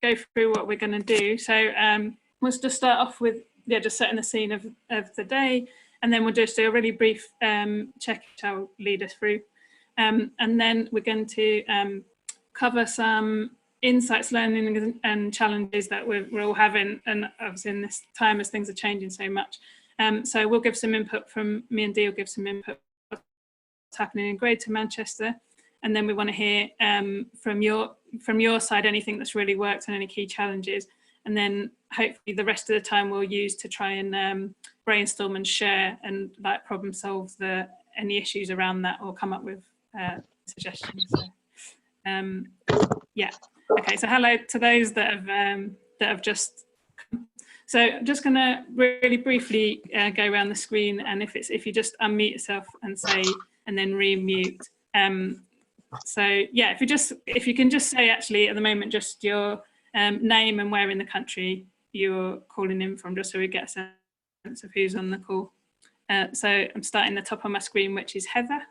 go through what we're going to do. So we'll just start off with just setting the scene of the day, and then we'll just do a really brief check which will lead us through. And then we're going to cover some insights, learning and challenges that we're all having, and obviously in this time as things are changing so much. So we'll give some input from me, and Dee will give some input what's happening in Greater Manchester, and then we want to hear from your side anything that's really worked and any key challenges, and then hopefully the rest of the time we'll use to try and brainstorm and share and like problem solve any issues around that, or come up with suggestions. So, yeah. Okay. So hello to those that have just come. So I'm just going to really briefly go around the screen, and if you just unmute yourself and say, and then remute. So yeah, if you can just say actually at the moment just your name and where in the country you're calling in from, just so we get a sense of who's on the call. So I'm starting the top of my screen, which is Heather.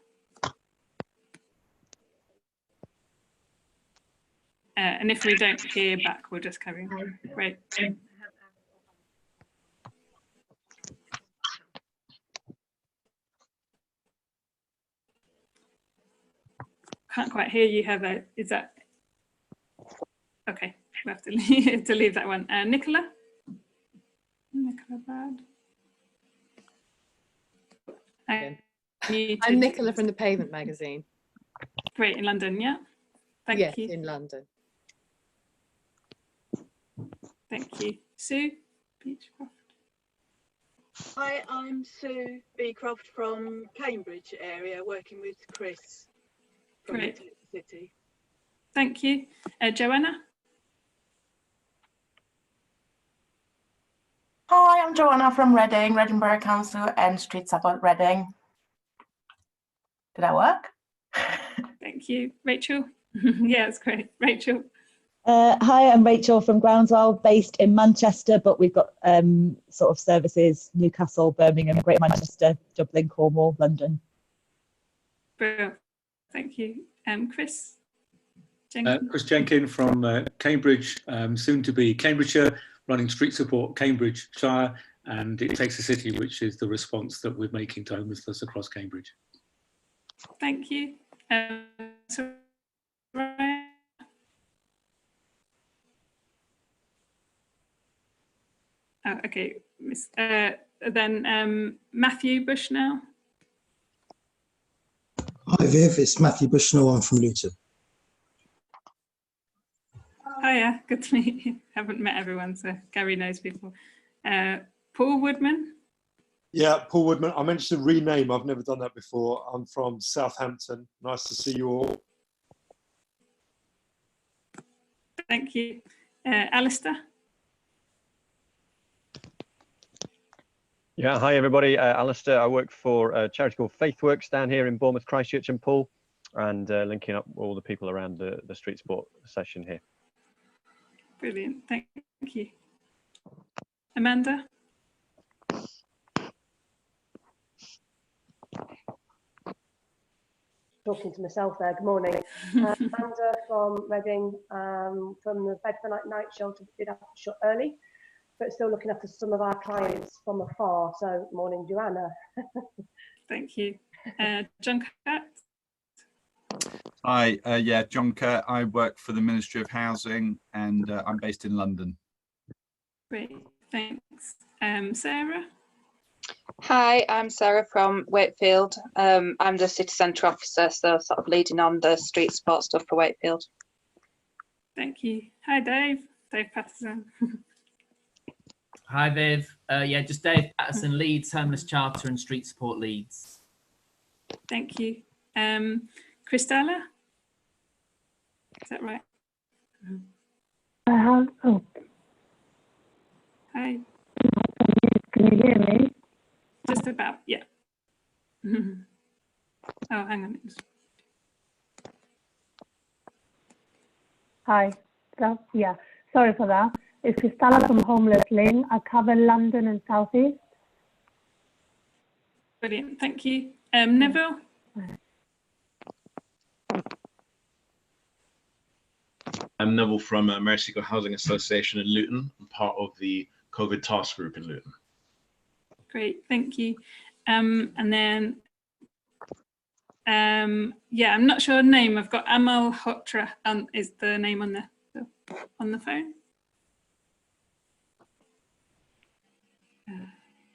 And if we don't hear back, we'll just carry on. Great. Can't quite hear you, Heather. Is that okay? We have to leave that one. Nicola. Nicola Bad. I'm Nicola from the Pavement magazine. Great, in London, yeah. Thank you. Yes, in London. Thank you. Sue Beechcroft. Hi, I'm Sue Beecroft from Cambridge area, working with Chris from Great. the City. Thank you. Joanna. Hi, I'm Joanna from Reading, Reading Borough Council and Street Support Reading. Did that work? Thank you. Rachel. Yeah, it's great. Rachel. Hi, I'm Rachel from Groundswell, based in Manchester, but we've got sort of services Newcastle, Birmingham, Greater Manchester, Dublin, Cornwall, London. Brilliant. Thank you. Chris. Chris Jenkins from Cambridge, soon to be Cambridgeshire, running Street Support Cambridgeshire, and It Takes a City, which is the response that we're making to homelessness across Cambridge. Thank you. So, oh, okay. Then Matthew Bushnell. Hi Viv, it's Matthew Bushnell. I'm from Luton. Hiya, good to meet you. Haven't met everyone, so Gary knows people. Paul Woodman. Yeah, Paul Woodman. I mentioned rename. I've never done that before. I'm from Southampton. Nice to see you all. Thank you. Alistair. Yeah, hi everybody. Alistair. I work for a charity called FaithWorks down here in Bournemouth, Christchurch and Poole, and linking up all the people around the street sport session here. Brilliant. Thank you. Amanda. Talking to myself there. Good morning. Amanda from Reading, from the Bedford Night Shelter. Did have to shut early, but still looking after some of our clients from afar. So, morning, Joanna. Thank you. John Catt. Hi, yeah, John Kerr. I work for the Ministry of Housing, and I'm based in London. Great, thanks. Sarah. Hi, I'm Sarah from Wakefield. I'm the city centre officer, so sort of leading on the street sport stuff for Wakefield. Thank you. Hi, Dave. Dave Patterson. Hi, Viv. Yeah, just Dave Patterson, Leeds Homeless Charter and Street Support Leeds. Thank you. Christella. Is that right? Oh. Hi. Can you hear me? Just about, yeah. Oh, hang on. Hi. So, yeah, sorry for that. It's Christella from Homeless Link. I cover London and South East. Brilliant, thank you. Neville. I'm Neville from Merseyco Housing Association in Luton. I'm part of the COVID task group in Luton. Great, thank you. And then, yeah, I'm not sure name. I've got Amal Hotra is the name on the phone.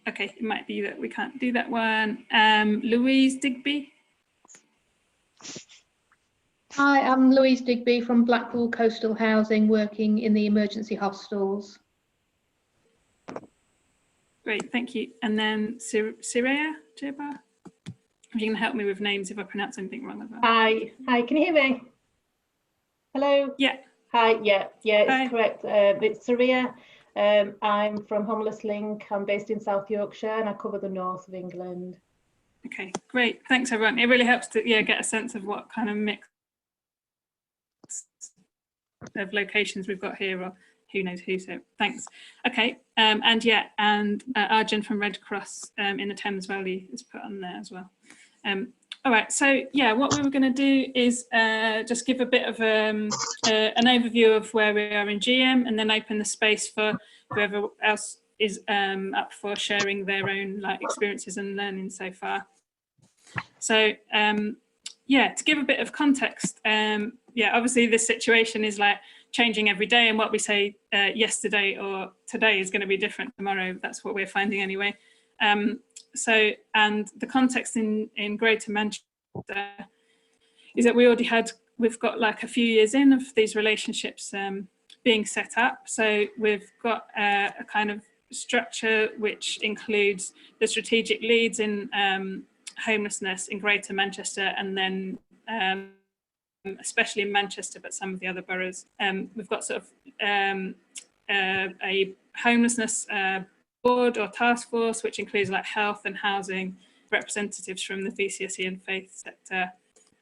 Okay, it might be that we can't do that one. Louise Digby. Hi, I'm Louise Digby from Blackpool Coastal Housing, working in the emergency hostels. Great, thank you. And then Sireya Jeba. If you can help me with names if I pronounce anything wrong as well. Hi, can you hear me? Hello? Yeah. Hi, yeah, it's Hi. correct. It's Saria. I'm from Homeless Link. I'm based in South Yorkshire and I cover the north of England. Okay, great. Thanks, everyone. It really helps to get a sense of what kind of mix of locations we've got here, or who knows who. So thanks. Okay, and Arjun from Red Cross in the Thames Valley is put on there as well. All right, so yeah, what we were going to do is just give a bit of an overview of where we are in GM, and then open the space for whoever else is up for sharing their own experiences and learning so far. So yeah, to give a bit of context, yeah, obviously this situation is changing every day, and what we say yesterday or today is going to be different tomorrow. That's what we're finding anyway. And the context in Greater Manchester is that we've got a few years in of these relationships being set up. So we've got a kind of structure which includes the strategic leads in homelessness in Greater Manchester, and then especially in Manchester, but some of the other boroughs. We've got sort of a homelessness board or task force, which includes health and housing, representatives from the VCSE and faith sector.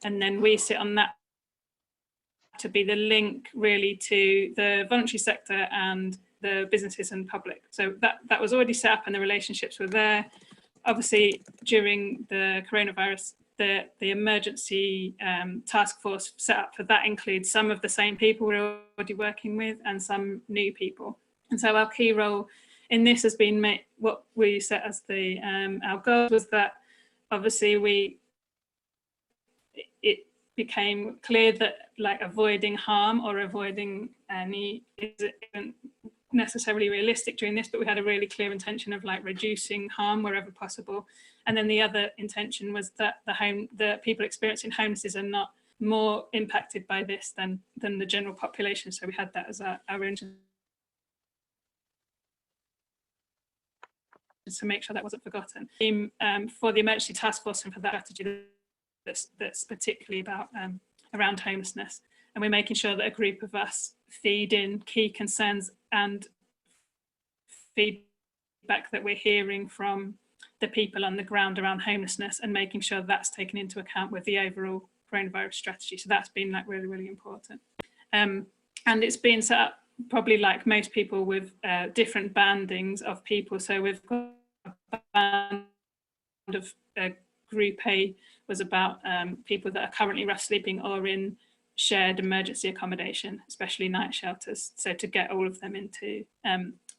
And then we sit on that to be the link really to the voluntary sector and the businesses and public. So that was already set up and the relationships were there. Obviously, during the coronavirus, the emergency task force set up for that includes some of the same people we're already working with and some new people. And so our key role in this has been what we set as our goal was that obviously it became clear that avoiding harm or avoiding any isn't necessarily realistic during this, but we had a really clear intention of reducing harm wherever possible. And then the other intention was that the people experiencing homelessness are not more impacted by this than the general population. So we had that as our intention, to make sure that wasn't forgotten. For the emergency task force and for that strategy that's particularly about around homelessness, and we're making sure that a group of us feed in key concerns and feedback that we're hearing from the people on the ground around homelessness, and making sure that's taken into account with the overall coronavirus strategy. So that's been really, really important. And it's been set up probably like most people with different bandings of people. So we've got a band of Group A was about people that are currently rough sleeping or in shared emergency accommodation, especially night shelters. So to get all of them into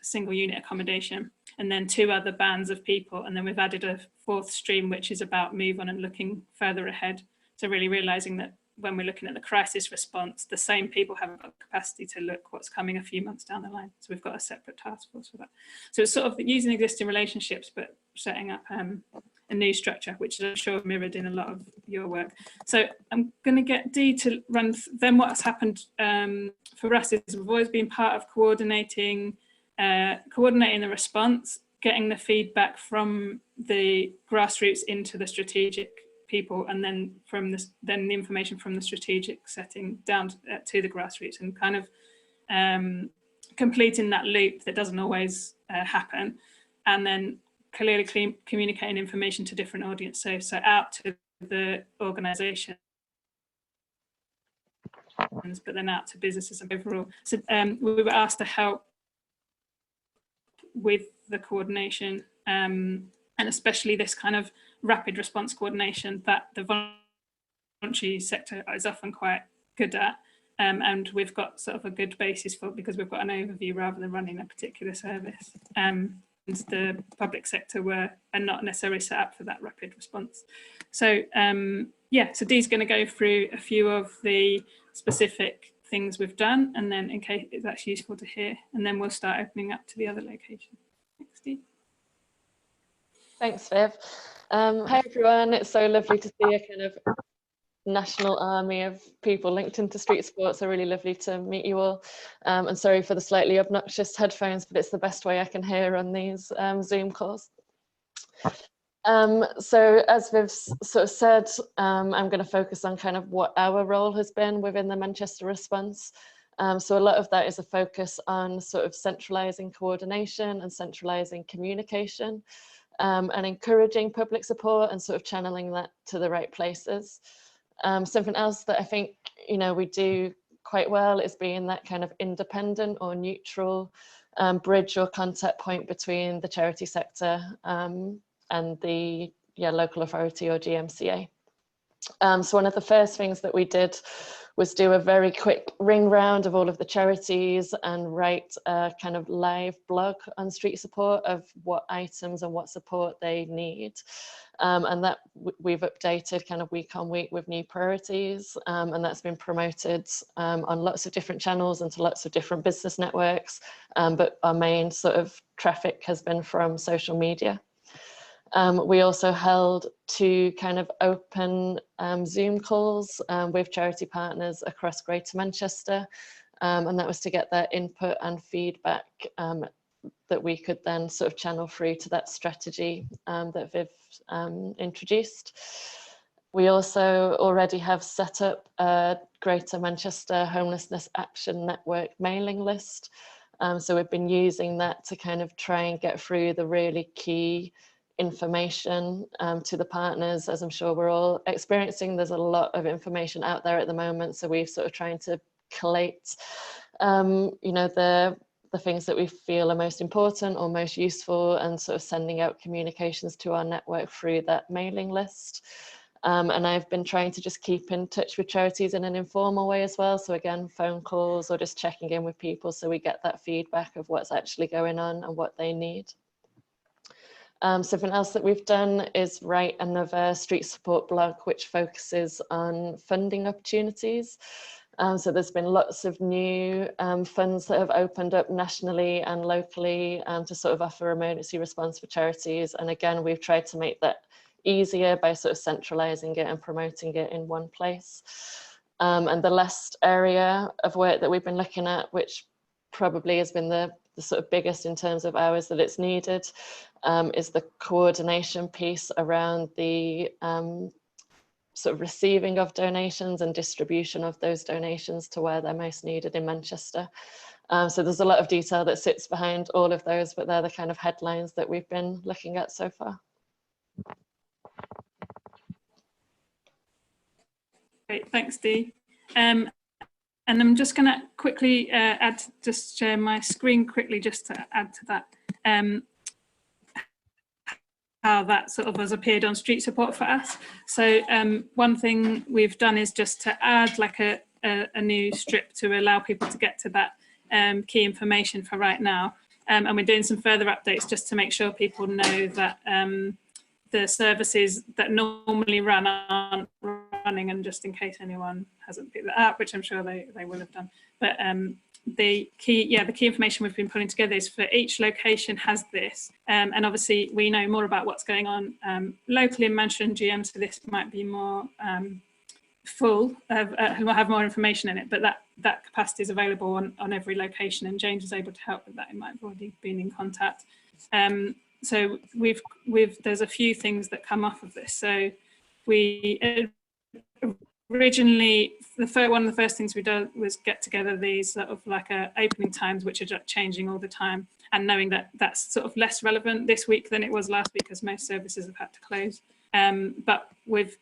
single unit accommodation. And then two other bands of people. And then we've added a fourth stream, which is about move on and looking further ahead. So really realizing that when we're looking at the crisis response, the same people haven't got capacity to look what's coming a few months down the line. So we've got a separate task force for that. So it's sort of using existing relationships, but setting up a new structure, which I'm sure mirrored in a lot of your work. So I'm going to get Dee to run. Then what's happened for us is we've always been part of coordinating the response, getting the feedback from the grassroots into the strategic people, and then then the information from the strategic setting down to the grassroots, and kind of completing that loop that doesn't always happen, and then clearly communicating information to different audiences, so out to the organisation, but then out to businesses and overall. So we were asked to help with the coordination, and especially this kind of rapid response coordination that the voluntary sector is often quite good at, and we've got sort of a good basis for, because we've got an overview rather than running a particular service. And the public sector are not necessarily set up for that rapid response. So yeah, so Dee's going to go through a few of the specific things we've done, and then in case that's useful to hear, and then we'll start opening up to the other location. Thanks, Dee. Thanks, Viv. Hi everyone, it's so lovely to see a kind of national army of people linked into street sports. So really lovely to meet you all. And sorry for the slightly obnoxious headphones, but it's the best way I can hear on these Zoom calls. So as Viv sort of said, I'm going to focus on kind of what our role has been within the Manchester response. So a lot of that is a focus on sort of centralising coordination and centralising communication, and encouraging public support and sort of channeling that to the right places. Something else that I think, you know, we do quite well is being that kind of independent or neutral bridge or contact point between the charity sector and the local authority or GMCA. So one of the first things that we did was do a very quick ring round of all of the charities and write a kind of live blog on street support of what items and what support they need. And that we've updated kind of week on week with new priorities, and that's been promoted on lots of different channels and to lots of different business networks, but our main sort of traffic has been from social media. We also held 2 kind of open Zoom calls with charity partners across Greater Manchester, and that was to get their input and feedback that we could then sort of channel through to that strategy that Viv introduced. We also already have set up a Greater Manchester Homelessness Action Network mailing list. So we've been using that to kind of try and get through the really key information to the partners. As I'm sure we're all experiencing, there's a lot of information out there at the moment, so we're sort of trying to collate you know, the things that we feel are most important or most useful, and sort of sending out communications to our network through that mailing list. And I've been trying to just keep in touch with charities in an informal way as well, so again, phone calls or just checking in with people so we get that feedback of what's actually going on and what they need. Something else that we've done is write another street support blog which focuses on funding opportunities. So there's been lots of new funds that have opened up nationally and locally to sort of offer emergency response for charities. And again, we've tried to make that easier by sort of centralising it and promoting it in one place. And the last area of work that we've been looking at, which probably has been the sort of biggest in terms of hours that it's needed, is the coordination piece around the sort of receiving of donations and distribution of those donations to where they're most needed in Manchester. So there's a lot of detail that sits behind all of those, but they're the kind of headlines that we've been looking at so far. Great, thanks, Dee. And I'm just going to quickly just share my screen quickly just to add to that. How that sort of has appeared on street support for us. So one thing we've done is just to add like a new strip to allow people to get to that key information for right now. And we're doing some further updates just to make sure people know that the services that normally run aren't running, and just in case anyone hasn't picked that up, which I'm sure they will have done. But the key information we've been putting together is for each location has this, and obviously we know more about what's going on locally in Manchester and GM, so this might be more full, will have more information in it, but that capacity is available on every location, and James is able to help with that. He might have already been in contact. So there's a few things that come off of this. So we originally, one of the first things we did was get together these sort of like opening times, which are changing all the time, and knowing that that's sort of less relevant this week than it was last week, because most services have had to close. But we've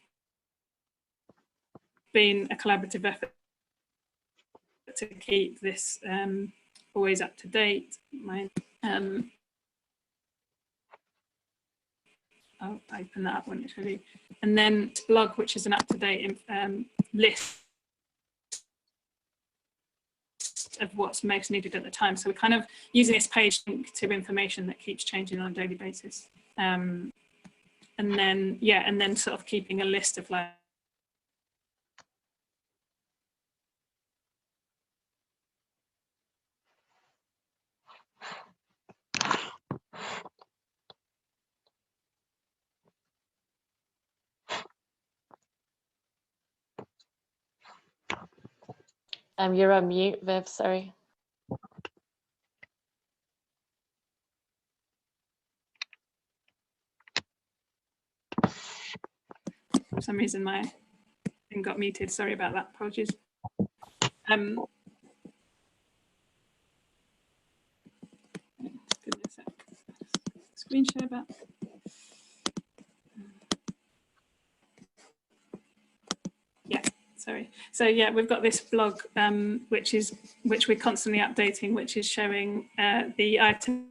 been a collaborative effort to keep this always up to date. I'll open that up when it's ready. And then blog, which is an up-to-date list of what's most needed at the time. So we're kind of using this page to information that keeps changing on a daily basis. And then sort of keeping a list of like, You're on mute, Viv, sorry. for some reason my thing got muted. Sorry about that. Apologies. Screen share back. Yeah, sorry. So yeah, we've got this blog which we're constantly updating, which is showing the items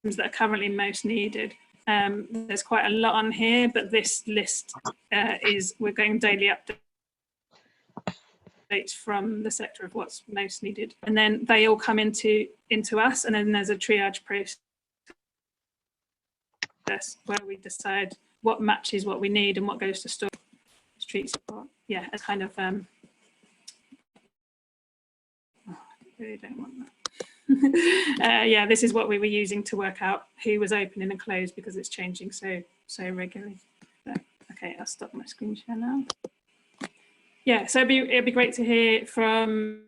that are currently most needed. There's quite a lot on here, but this list we're going daily updates from the sector of what's most needed, and then they all come into us, and then there's a triage process where we decide what matches what we need and what goes to store. Street support, yeah, a kind of oh, I really don't want that. Yeah, this is what we were using to work out who was opening and closed, because it's changing so regularly. So, okay, I'll stop my screen share now. Yeah, so it'd be great to hear from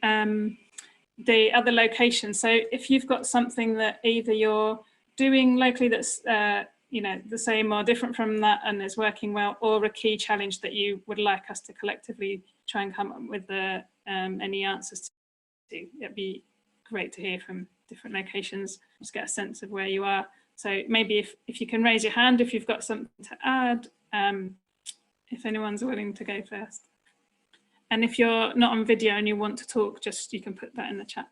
the other locations. So if you've got something that either you're doing locally that's you know, the same or different from that and is working well, or a key challenge that you would like us to collectively try and come up with any answers to, it'd be great to hear from different locations, just get a sense of where you are. So maybe if you can raise your hand if you've got something to add, if anyone's willing to go first. And if you're not on video and you want to talk, just you can put that in the chat.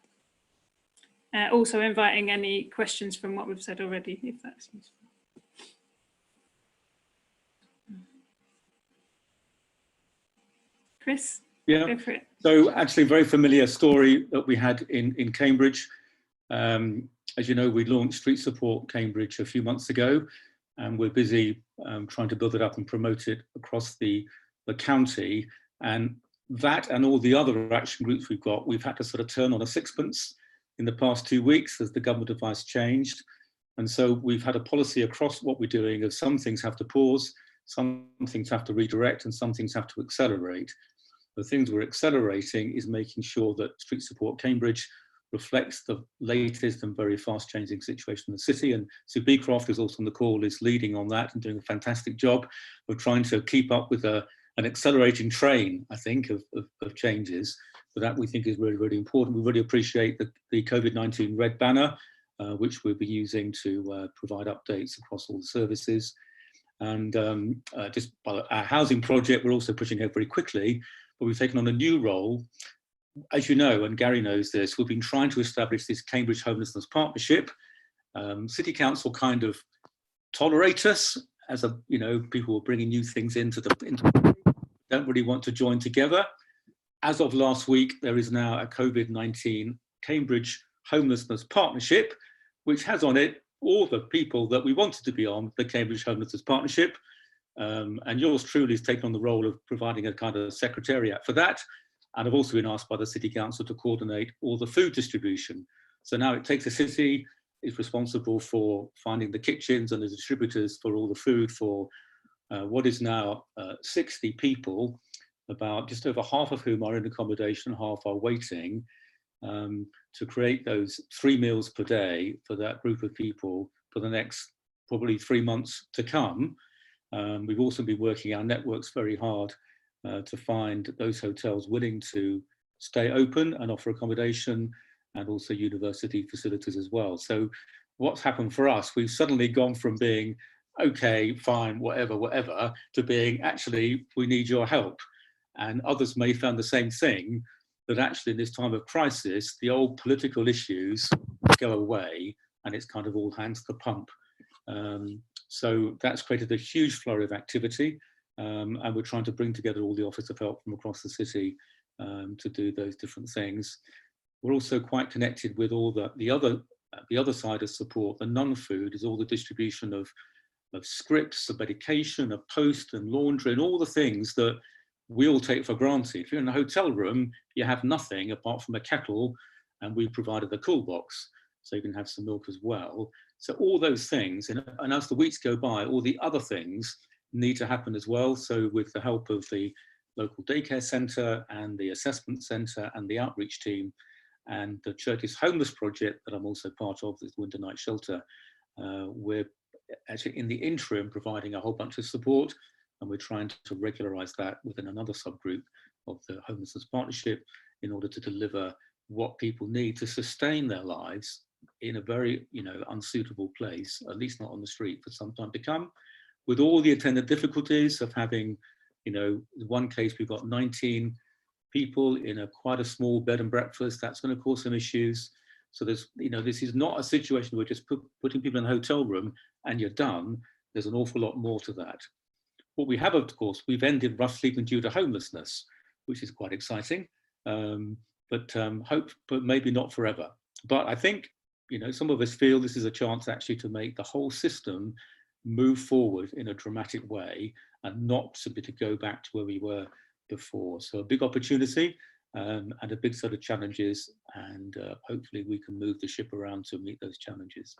Also inviting any questions from what we've said already, if that's useful. Chris, yeah. go for it. So actually a very familiar story that we had in Cambridge. As you know, we launched Street Support Cambridge a few months ago, and we're busy trying to build it up and promote it across the county. And that and all the other action groups we've had to sort of turn on a sixpence in the past 2 weeks as the government advice changed. And so we've had a policy across what we're doing of some things have to pause, some things have to redirect, and some things have to accelerate. The things we're accelerating is making sure that Street Support Cambridge reflects the latest and very fast changing situation in the city. And Sue Beecroft, who's also on the call, is leading on that and doing a fantastic job of trying to keep up with an accelerating train, I think, of changes. So that we think is really, really important. We really appreciate the COVID-19 red banner, which we'll be using to provide updates across all the services. And just by our housing project, we're also pushing ahead very quickly, but we've taken on a new role. As you know, and Gary knows this, we've been trying to establish this Cambridge Homelessness Partnership. City Council kind of tolerate us as people are bringing new things into don't really want to join together. As of last week, there is now a COVID-19 Cambridge Homelessness Partnership, which has on it all the people that we wanted to be on the Cambridge Homelessness Partnership. And yours truly has taken on the role of providing a kind of secretariat for that. And I've also been asked by the City Council to coordinate all the food distribution. So now it takes the city, is responsible for finding the kitchens and the distributors for all the food for what is now 60 people, about just over half of whom are in accommodation, half are waiting, to create those 3 meals per day for that group of people for the next probably 3 months to come. We've also been working our networks very hard to find those hotels willing to stay open and offer accommodation, and also university facilities as well. So what's happened for us, we've suddenly gone from being, okay, fine, whatever, to being, actually, we need your help. And others may find the same thing, that actually in this time of crisis, the old political issues go away and it's kind of all hands to the pump. So that's created a huge flurry of activity. And we're trying to bring together all the Office of Help from across the city to do those different things. We're also quite connected with all the other side of support. The non-food is all the distribution of scripts, of medication, of post and laundry, and all the things that we all take for granted. If you're in a hotel room, you have nothing apart from a kettle, and we provided the cool box, so you can have some milk as well. So all those things, and as the weeks go by, all the other things need to happen as well. So with the help of the local daycare centre and the assessment centre and the outreach team and the Church's Homeless Project that I'm also part of, this Winter Night Shelter, we're actually in the interim providing a whole bunch of support, and we're trying to regularise that within another subgroup of the Homelessness Partnership in order to deliver what people need to sustain their lives in a very, unsuitable place, at least not on the street for some time to come, with all the attendant difficulties of having, in one case we've got 19 people in quite a small bed and breakfast. That's going to cause some issues. So there's, this is not a situation where we're just putting people in a hotel room and you're done. There's an awful lot more to that. What we have, of course, we've ended rough sleeping due to homelessness, which is quite exciting, but maybe not forever. But I think, some of us feel this is a chance actually to make the whole system move forward in a dramatic way and not simply to go back to where we were before. So a big opportunity and a big set of challenges, and hopefully we can move the ship around to meet those challenges.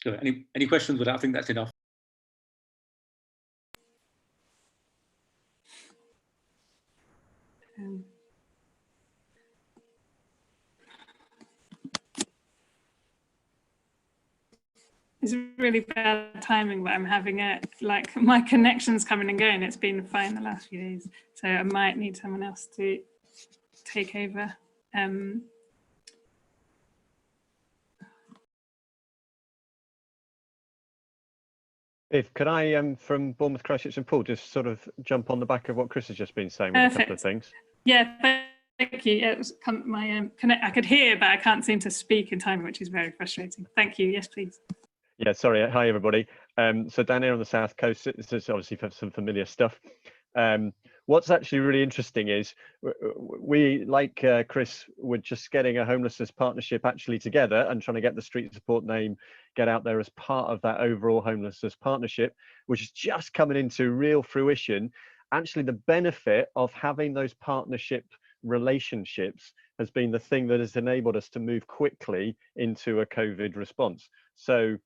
So any questions? But I think that's enough. It's really bad timing, but I'm having my connection's coming and going. It's been fine the last few days, so I might need someone else to take over. Could I, from Bournemouth, Christchurch and Poole, just sort of jump on the back of what Chris has just been saying with a couple of things? Yeah, thank you. It was I could hear, but I can't seem to speak in time, which is very frustrating. Thank you. Yes, please. Yeah, sorry. Hi, everybody. So down here on the south coast, this is obviously some familiar stuff. What's actually really interesting is we, like Chris, we're just getting a homelessness partnership actually together and trying to get the street support name get out there as part of that overall homelessness partnership, which is just coming into real fruition. Actually, the benefit of having those partnership relationships has been the thing that has enabled us to move quickly into a COVID response. So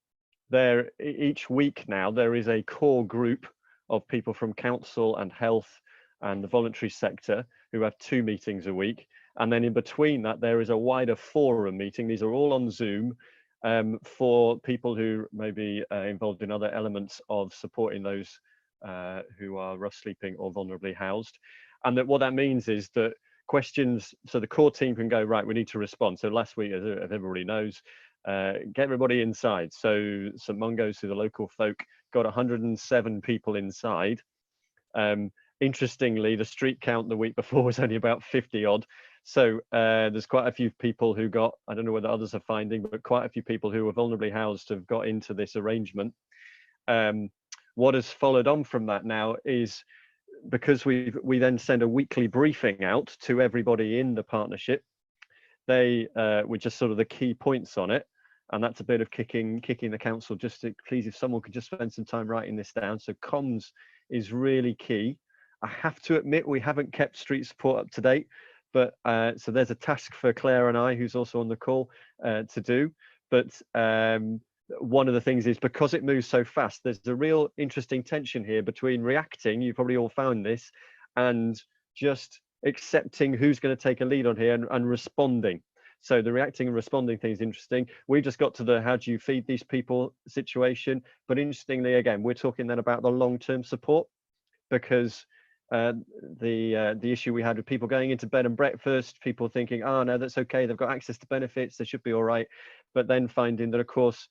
there, each week now, there is a core group of people from council and health and the voluntary sector who have 2 meetings a week. And then in between that, there is a wider forum meeting. These are all on Zoom for people who may be involved in other elements of supporting those who are rough sleeping or vulnerably housed. And that what that means is that questions, so the core team can go, right, we need to respond. So last week, as everybody knows, get everybody inside. So St Mungo's, who the local folk, got 107 people inside. Interestingly, the street count the week before was only about 50 odd. So there's quite a few people who got, I don't know whether others are finding, but quite a few people who were vulnerably housed have got into this arrangement. What has followed on from that now is, because we then send a weekly briefing out to everybody in the partnership, they were just sort of the key points on it. And that's a bit of kicking the council, just to please, if someone could just spend some time writing this down. So comms is really key. I have to admit, we haven't kept street support up to date, but so there's a task for Claire and I, who's also on the call, to do. But one of the things is, because it moves so fast, there's a real interesting tension here between reacting, you probably all found this, and just accepting who's going to take a lead on here and responding. So the reacting and responding thing is interesting. We just got to the how do you feed these people situation. But interestingly, again, we're talking then about the long-term support, because the issue we had with people going into bed and breakfast, people thinking, oh no, that's okay, they've got access to benefits, they should be all right. But then finding that, of course,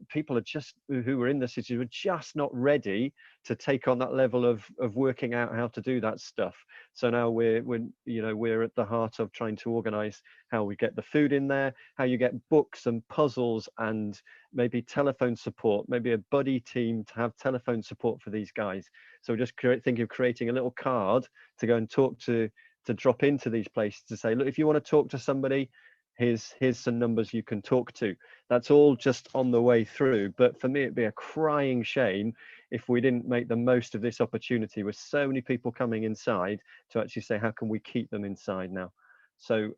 people are just, who were in the city, were just not ready to take on that level of working out how to do that stuff. So now we're at the heart of trying to organize how we get the food in there, how you get books and puzzles and maybe telephone support, maybe a buddy team to have telephone support for these guys. So we're just thinking of creating a little card to go and talk to drop into these places to say, look, if you want to talk to somebody, here's some numbers you can talk to. That's all just on the way through. But for me, it'd be a crying shame if we didn't make the most of this opportunity with so many people coming inside to actually say, how can we keep them inside now? So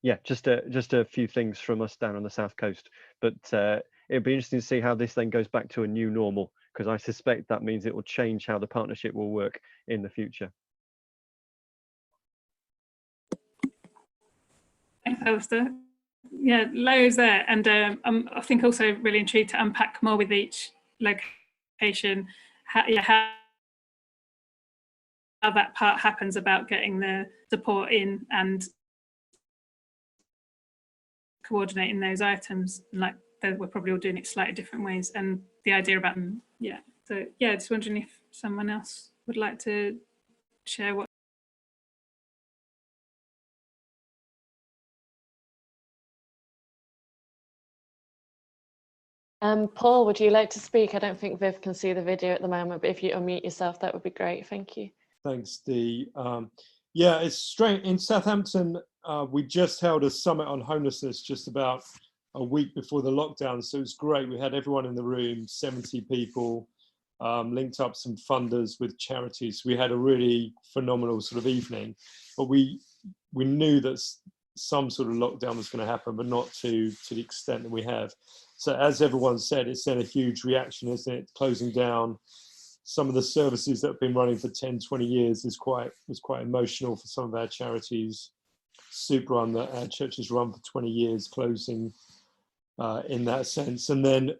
yeah, just a few things from us down on the South Coast. But it'd be interesting to see how this then goes back to a new normal, because I suspect that means it will change how the partnership will work in the future. Thanks, Alistair. Yeah, loads there, and I think also really intrigued to unpack more with each location how that part happens about getting the support in and coordinating those items. Like we're probably all doing it slightly different ways, and the idea about yeah. So yeah, just wondering if someone else would like to share what. Paul, would you like to speak? I don't think Viv can see the video at the moment, but if you unmute yourself, that would be great. Thank you. Thanks, Dee. Yeah, it's strange. In Southampton, we just held a summit on homelessness just about a week before the lockdown. So it was great. We had everyone in the room, 70 people, linked up some funders with charities. We had a really phenomenal sort of evening, but we knew that some sort of lockdown was going to happen, but not to the extent that we have. So as everyone said, it's then a huge reaction, isn't it? Closing down some of the services that have been running for 10, 20 years was quite emotional for some of our charities. Soup Run that our church has run for 20 years, closing in that sense. And then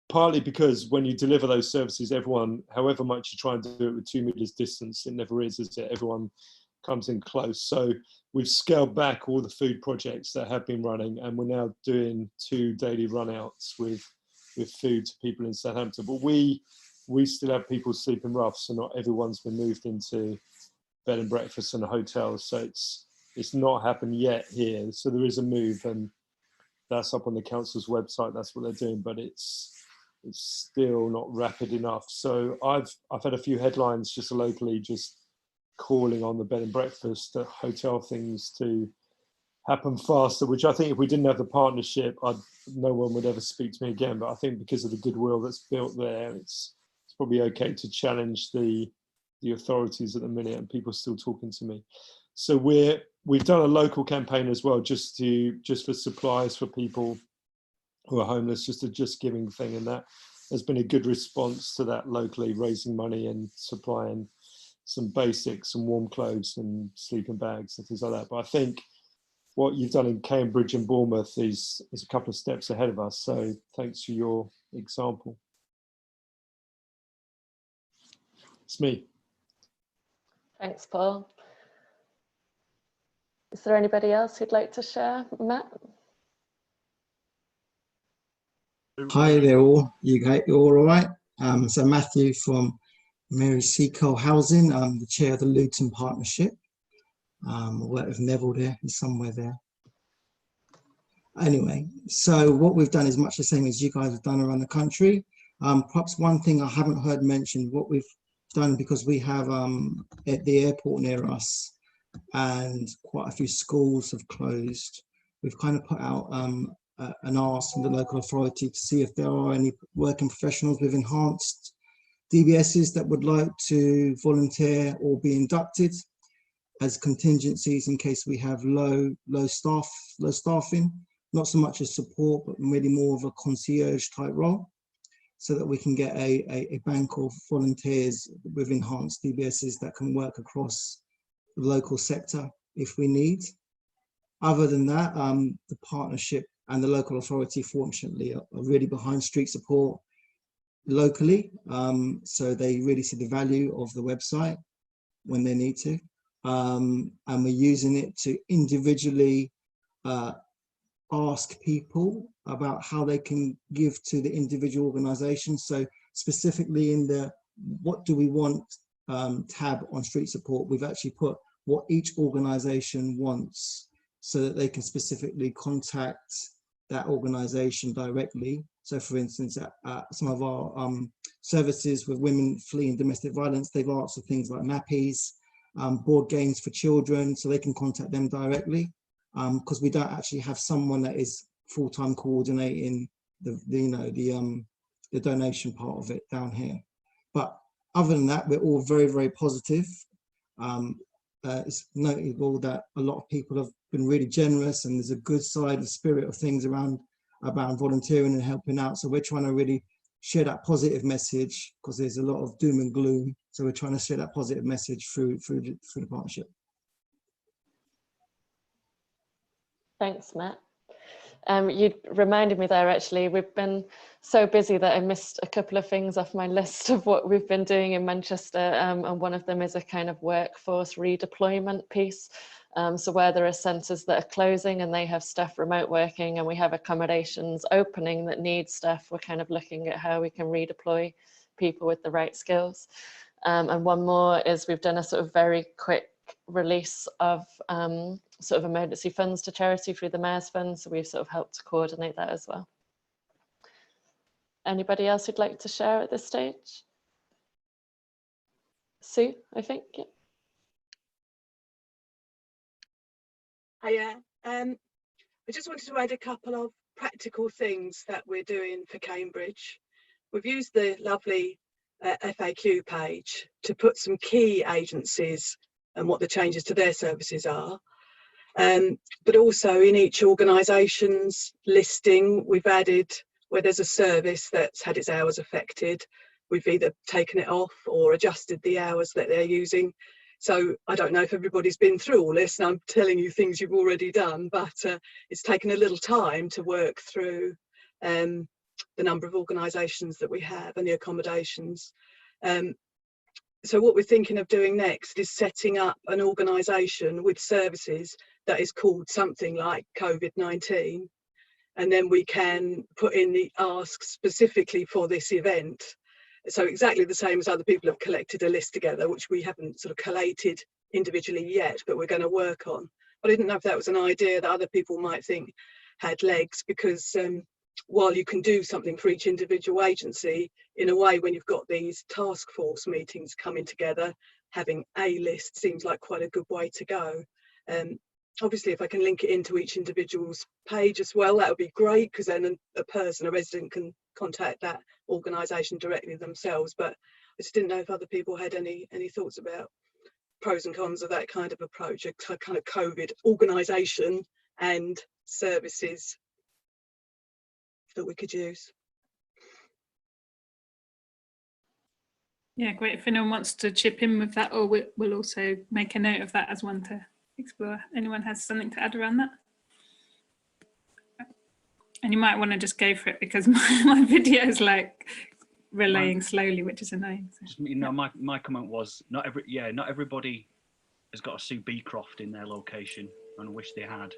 partly because when you deliver those services, everyone, however much you try and do it with 2 meters distance, it never is it? Everyone comes in close. So we've scaled back all the food projects that have been running, and we're now doing 2 daily run-outs with food to people in Southampton. But we still have people sleeping rough, so not everyone's been moved into bed and breakfast and hotels. So it's not happened yet here. So there is a move, and that's up on the council's website. That's what they're doing, but it's still not rapid enough. So I've had a few headlines just locally, just calling on the bed and breakfast, hotel things to happen faster, which I think if we didn't have the partnership, no one would ever speak to me again. But I think because of the goodwill that's built there, it's probably okay to challenge the authorities at the minute, and people are still talking to me. So we've done a local campaign as well, just for supplies for people who are homeless, just a just giving thing, and that has been a good response to that locally, raising money and supplying some basics, some warm clothes and sleeping bags and things like that. But I think what you've done in Cambridge and Bournemouth is a couple of steps ahead of us. So thanks for your example. It's me. Thanks, Paul. Is there anybody else who'd like to share? Matt? Hi there all. You're all right? So Matthew from Mary Seacole Housing. I'm the chair of the Luton Partnership. I work with Neville there, he's somewhere there. Anyway, so what we've done is much the same as you guys have done around the country. Perhaps one thing I haven't heard mentioned, what we've done, because we have at the airport near us and quite a few schools have closed, we've kind of put out an ask from the local authority to see if there are any working professionals with enhanced DBSs that would like to volunteer or be inducted as contingencies in case we have low staffing, not so much as support, but really more of a concierge type role, so that we can get a bank of volunteers with enhanced DBSs that can work across the local sector if we need. Other than that, the partnership and the local authority, fortunately, are really behind street support locally. So they really see the value of the website when they need to. And we're using it to individually ask people about how they can give to the individual organisations. So specifically in the what do we want tab on street support, we've actually put what each organisation wants so that they can specifically contact that organisation directly. So for instance, at some of our services with women fleeing domestic violence, they've asked for things like nappies, board games for children, so they can contact them directly, because we don't actually have someone that is full-time coordinating the donation part of it down here. But other than that, we're all very, very positive. It's notable that a lot of people have been really generous, and there's a good side of spirit of things around volunteering and helping out. So we're trying to really share that positive message, because there's a lot of doom and gloom. So we're trying to share that positive message through the partnership. Thanks, Matt. You reminded me there, actually, we've been so busy that I missed a couple of things off my list of what we've been doing in Manchester, and one of them is a kind of workforce redeployment piece. So where there are centres that are closing and they have staff remote working, and we have accommodations opening that need staff, we're kind of looking at how we can redeploy people with the right skills. And one more is we've done a sort of very quick release of sort of emergency funds to charity through the Mayor's Fund, so we've sort of helped to coordinate that as well. Anybody else who'd like to share at this stage? Sue, I think. Yeah. Hiya. I just wanted to add a couple of practical things that we're doing for Cambridge. We've used the lovely FAQ page to put some key agencies and what the changes to their services are. But also in each organisation's listing, we've added where there's a service that's had its hours affected, we've either taken it off or adjusted the hours that they're using. So I don't know if everybody's been through all this, and I'm telling you things you've already done, but it's taken a little time to work through the number of organisations that we have and the accommodations. So what we're thinking of doing next is setting up an organisation with services that is called something like COVID-19. And then we can put in the ask specifically for this event. So exactly the same as other people have collected a list together, which we haven't sort of collated individually yet, but we're going to work on. But I didn't know if that was an idea that other people might think had legs, because while you can do something for each individual agency, in a way, when you've got these task force meetings coming together, having a list seems like quite a good way to go. Obviously, if I can link it into each individual's page as well, that would be great, because then a resident can contact that organisation directly themselves. But I just didn't know if other people had any thoughts about pros and cons of that kind of approach, a kind of COVID organisation and services that we could use. Yeah, great. If anyone wants to chip in with that, or we'll also make a note of that as one to explore. Anyone has something to add around that? And you might want to just go for it, because my video is like relaying slowly, which is annoying. So, you know, my comment was not everybody has got a Sue Beecroft in their location, and I wish they had.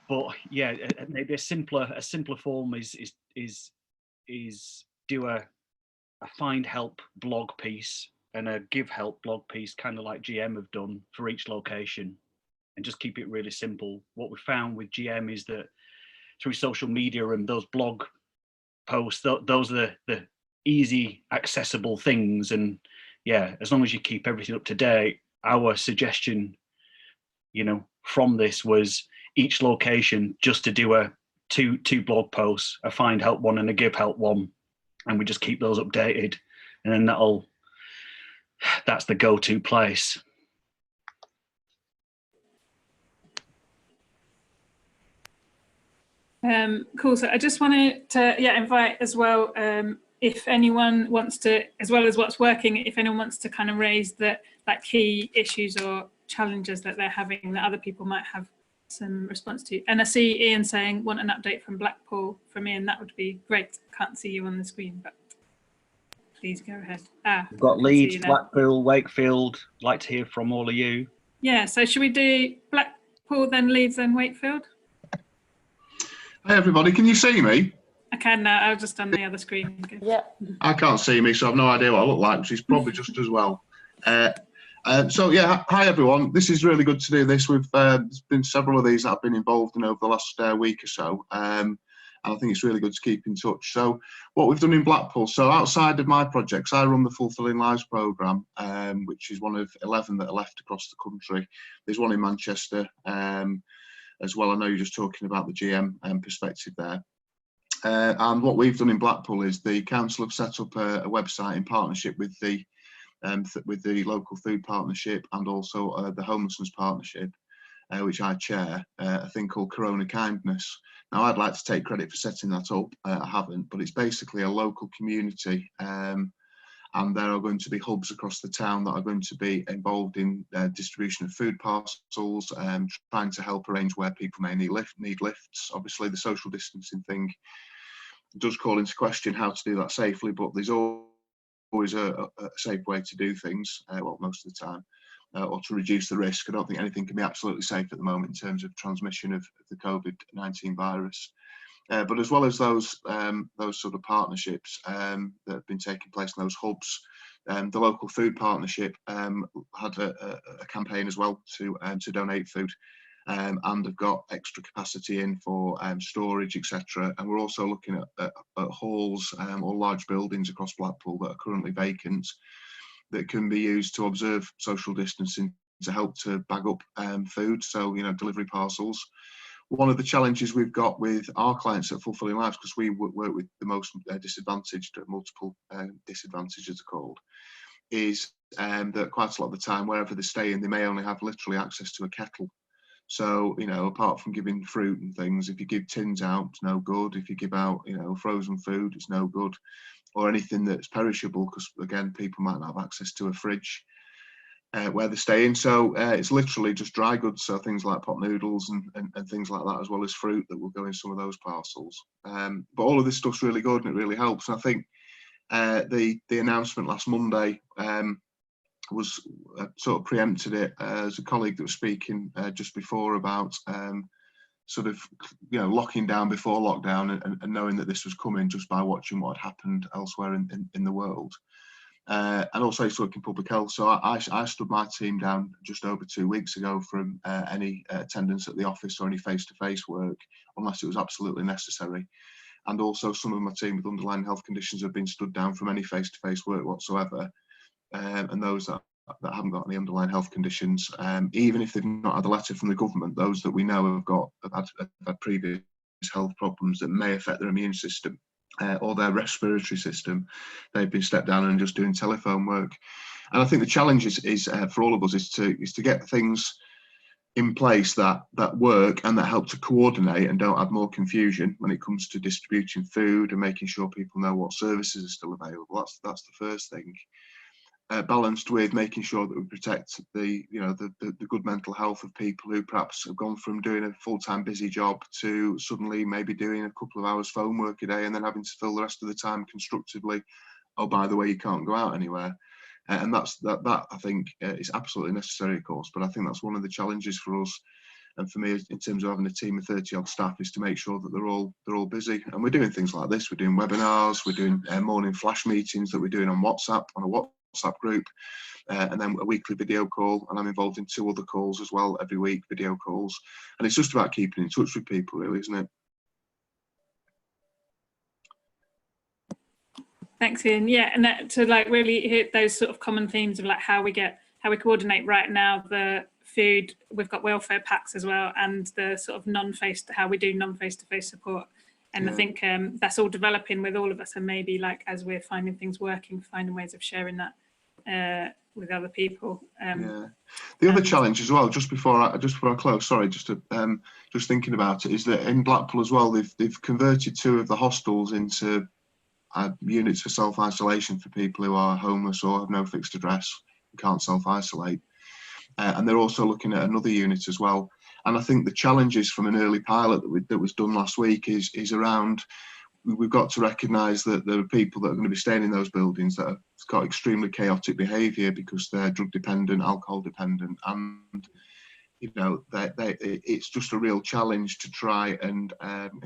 But yeah, maybe a simpler form is do a find help blog piece and a give help blog piece, kind of like GM have done for each location, and just keep it really simple. What we found with GM is that through social media and those blog posts, those are the easy accessible things. And yeah, as long as you keep everything up to date, our suggestion, you know, from this was each location just to do a two blog posts, a find help one and a give help one, and we just keep those updated, and then that's the go-to place. Cool. So I just wanted to invite as well, if anyone wants to, as well as what's working, if anyone wants to kind of raise that key issues or challenges that they're having that other people might have some response to. And I see Ian saying, want an update from Blackpool from Ian. That would be great. Can't see you on the screen, but please go ahead. We've got Leeds, Blackpool, Wakefield. Like to hear from all of you. Yeah, so should we do Blackpool, then Leeds, then Wakefield. Hey everybody, can you see me? I can now. I was just on the other screen. Yeah. I can't see me, so I've no idea what I look like, which is probably just as well. So yeah, hi everyone. This is really good to do this. There's been several of these that I've been involved in over the last week or so. And I think it's really good to keep in touch. So what we've done in Blackpool, so outside of my projects, I run the Fulfilling Lives programme, which is one of 11 that are left across the country. There's one in Manchester as well. I know you're just talking about the GM perspective there. And what we've done in Blackpool is the council have set up a website in partnership with the local food partnership and also the homelessness partnership, which I chair, a thing called Corona Kindness. Now, I'd like to take credit for setting that up. I haven't, but it's basically a local community, and there are going to be hubs across the town that are going to be involved in distribution of food parcels, trying to help arrange where people may need lifts. Obviously, the social distancing thing does call into question how to do that safely, but there's always a safe way to do things, well, most of the time, or to reduce the risk. I don't think anything can be absolutely safe at the moment in terms of transmission of the COVID-19 virus. But as well as those sort of partnerships that have been taking place in those hubs, the local food partnership had a campaign as well to donate food, and have got extra capacity in for storage, etc. And we're also looking at halls or large buildings across Blackpool that are currently vacant that can be used to observe social distancing to help to bag up food, so delivery parcels. One of the challenges we've got with our clients at Fulfilling Lives, because we work with the most disadvantaged, multiple disadvantages are called, is that quite a lot of the time, wherever they're staying, they may only have literally access to a kettle. So, apart from giving fruit and things, if you give tins out, it's no good. If you give out, frozen food, it's no good. Or anything that's perishable, because again, people might not have access to a fridge where they're staying. So it's literally just dry goods, so things like pot noodles and things like that, as well as fruit that will go in some of those parcels. But all of this stuff's really good and it really helps. And I think the announcement last Monday was sort of preempted it as a colleague that was speaking just before about sort of locking down before lockdown and knowing that this was coming just by watching what had happened elsewhere in the world. And also he's talking public health. So I stood my team down just over 2 weeks ago from any attendance at the office or any face-to-face work, unless it was absolutely necessary. And also some of my team with underlying health conditions have been stood down from any face-to-face work whatsoever. And those that haven't got any underlying health conditions, even if they've not had a letter from the government, those that we know have had previous health problems that may affect their immune system or their respiratory system, they've been stepped down and just doing telephone work. And I think the challenge is for all of us is to get things in place that work and that help to coordinate and don't add more confusion when it comes to distributing food and making sure people know what services are still available. That's the first thing. Balanced with making sure that we protect the good mental health of people who perhaps have gone from doing a full-time busy job to suddenly maybe doing a couple of hours phone work a day and then having to fill the rest of the time constructively. Oh, by the way, you can't go out anywhere. And that I think is absolutely necessary, of course, but I think that's one of the challenges for us and for me in terms of having a team of 30-odd staff is to make sure that they're all busy. And we're doing things like this. We're doing webinars, we're doing morning flash meetings that we're doing on WhatsApp, on a WhatsApp group, and then a weekly video call. And I'm involved in 2 other calls as well every week, video calls. And it's just about keeping in touch with people, really, isn't it? Thanks, Ian. Yeah, and that, to really hit those sort of common themes of how we coordinate right now the food. We've got welfare packs as well, and the sort of how we do non-face-to-face support. And yeah. I think that's all developing with all of us, and maybe as we're finding things working, finding ways of sharing that with other people. Yeah. The other challenge as well, just before I close, sorry, just thinking about it, is that in Blackpool as well, they've converted 2 of the hostels into units for self-isolation for people who are homeless or have no fixed address and can't self-isolate. And they're also looking at another unit as well. And I think the challenges from an early pilot that was done last week is around, we've got to recognise that there are people that are going to be staying in those buildings that have got extremely chaotic behaviour because they're drug dependent, alcohol dependent, and you know, it's just a real challenge to try and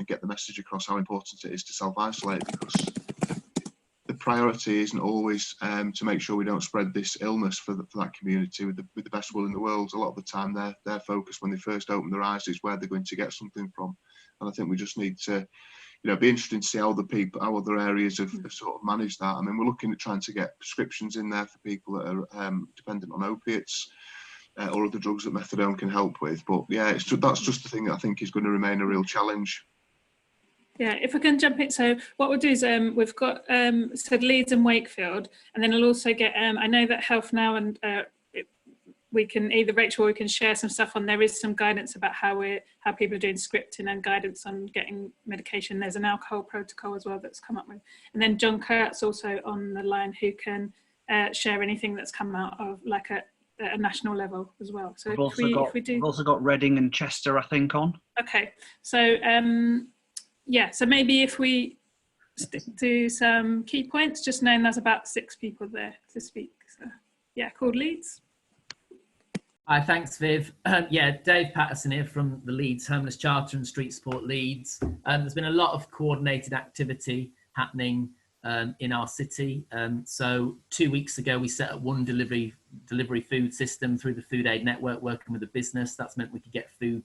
get the message across how important it is to self-isolate, because the priority isn't always to make sure we don't spread this illness for that community with the best will in the world. A lot of the time their focus when they first open their eyes is where they're going to get something from. And I think we just need to, you know, be interesting to see how other areas have sort of managed that. I mean, we're looking at trying to get prescriptions in there for people that are dependent on opiates or other drugs that methadone can help with. But yeah, that's just the thing that I think is going to remain a real challenge. Yeah, if I can jump in. So what we'll do is we've got said Leeds and Wakefield, and then we'll also get, I know that Health Now and we can either Rachel or we can share some stuff on. There is some guidance about how people are doing scripting and guidance on getting medication. There's an alcohol protocol as well that's come up with. And then John Kurt's also on the line who can share anything that's come out of like a national level as well. So we've also got Reading and Chester, I think, on. Okay, so yeah, so maybe if we stick to some key points, just knowing there's about 6 people there to speak. So yeah, called Leeds. Hi, thanks, Viv. Yeah, Dave Patterson here from the Leeds Homeless Charter and Street Support Leeds. There's been a lot of coordinated activity happening in our city. So 2 weeks ago, we set up one delivery food system through the Food Aid Network, working with a business. That's meant we could get food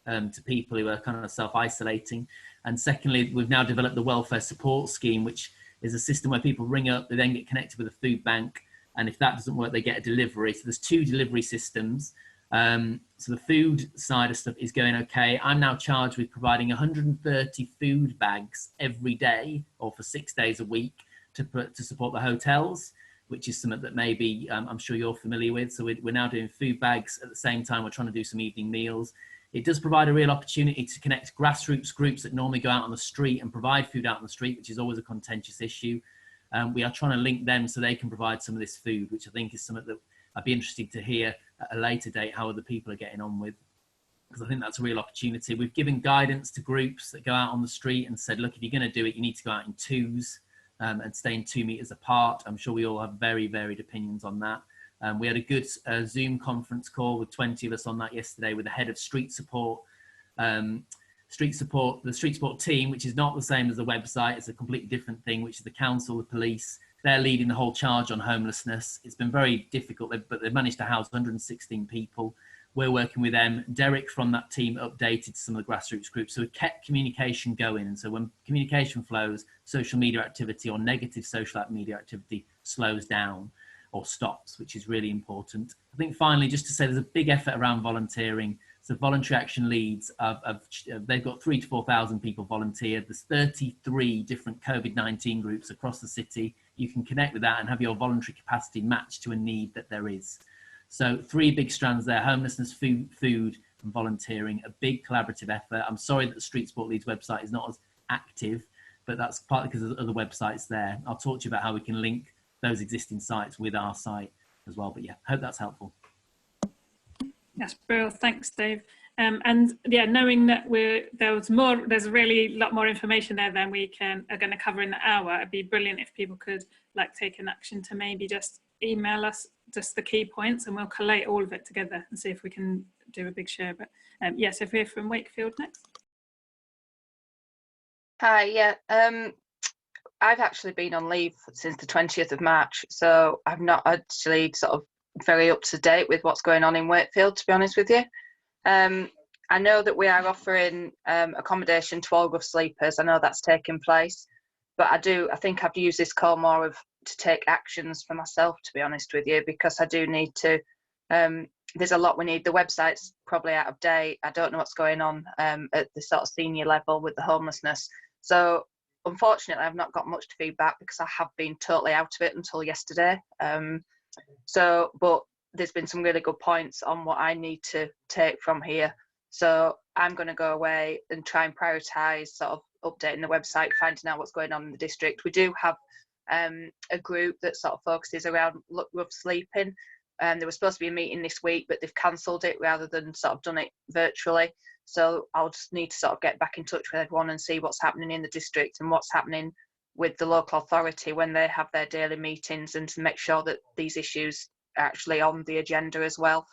to people who are kind of self-isolating. And secondly, we've now developed the Welfare Support Scheme, which is a system where people ring up, they then get connected with a food bank. And if that doesn't work, they get a delivery. So there's 2 delivery systems. So the food side of stuff is going okay. I'm now charged with providing 130 food bags every day, or for 6 days a week, to support the hotels, which is something that maybe I'm sure you're familiar with. So we're now doing food bags. At the same time, we're trying to do some evening meals. It does provide a real opportunity to connect grassroots groups that normally go out on the street and provide food out on the street, which is always a contentious issue. We are trying to link them so they can provide some of this food, which I think is something that I'd be interested to hear at a later date how other people are getting on with, because I think that's a real opportunity. We've given guidance to groups that go out on the street and said, look, if you're going to do it, you need to go out in 2s and stay in 2 meters apart. I'm sure we all have very varied opinions on that. We had a good Zoom conference call with 20 of us on that yesterday with the head of street support. The street support team, which is not the same as the website, it's a completely different thing, which is the council, the police. They're leading the whole charge on homelessness. It's been very difficult, but they've managed to house 116 people. We're working with them. Derek from that team updated some of the grassroots groups. So we kept communication going. And so when communication flows, social media activity or negative social media activity slows down or stops, which is really important. I think finally, just to say there's a big effort around volunteering. So Voluntary Action Leeds, they've got 3,000 to 4,000 people volunteered. There's 33 different COVID-19 groups across the city. You can connect with that and have your voluntary capacity matched to a need that there is. So 3 big strands there: homelessness, food and volunteering, a big collaborative effort. I'm sorry that the Street Sport Leeds website is not as active, but that's partly because of other websites there. I'll talk to you about how we can link those existing sites with our site as well. But yeah, hope that's helpful. Yes, brilliant. Thanks, Dave. And yeah, knowing that there's a really lot more information there than we are going to cover in the hour. It'd be brilliant if people could take an action to maybe just email us just the key points, and we'll collate all of it together and see if we can do a big share. But yes, if we're from Wakefield next. Hi, yeah. I've actually been on leave since the 20th of March, so I've not actually sort of very up to date with what's going on in Wakefield, to be honest with you. I know that we are offering accommodation to all rough sleepers. I know that's taking place, but I think I've used this call more to take actions for myself, to be honest with you, because I do need to. There's a lot we need. The website's probably out of date. I don't know what's going on at the sort of senior level with the homelessness. So unfortunately, I've not got much feedback because I have been totally out of it until yesterday. But there's been some really good points on what I need to take from here. So I'm going to go away and try and prioritise sort of updating the website, finding out what's going on in the district. We do have a group that sort of focuses around rough sleeping. There was supposed to be a meeting this week, but they've cancelled it rather than sort of done it virtually. So I'll just need to sort of get back in touch with everyone and see what's happening in the district and what's happening with the local authority when they have their daily meetings, and to make sure that these issues are actually on the agenda as well.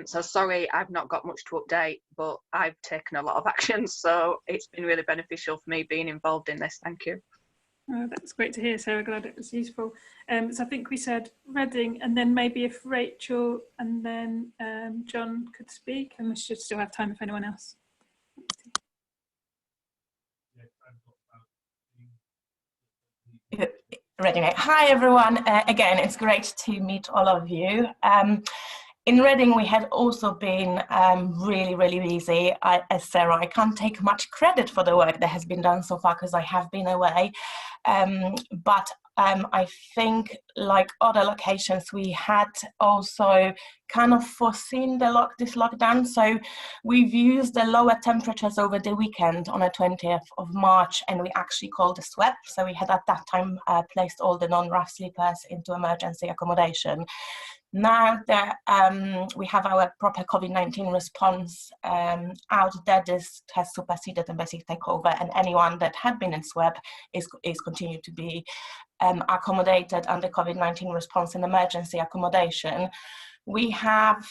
So sorry, I've not got much to update, but I've taken a lot of action, so it's been really beneficial for me being involved in this. Thank you. Oh, that's great to hear, so I'm glad it was useful. So I think we said Reading, and then maybe if Rachel and then John could speak, and we should still have time if anyone else. Reading. Hi everyone. Again, it's great to meet all of you. In Reading, we had also been really busy. As Sarah, I can't take much credit for the work that has been done so far because I have been away. But I think, like other locations, we had also kind of foreseen this lockdown. So we've used the lower temperatures over the weekend on the 20th of March, and we actually called a SWEP. So we had at that time placed all the non-RAF sleepers into emergency accommodation. Now that we have our proper COVID-19 response out there, this has superseded and basically take over, and anyone that had been in SWEP is continued to be accommodated under COVID-19 response and emergency accommodation. We have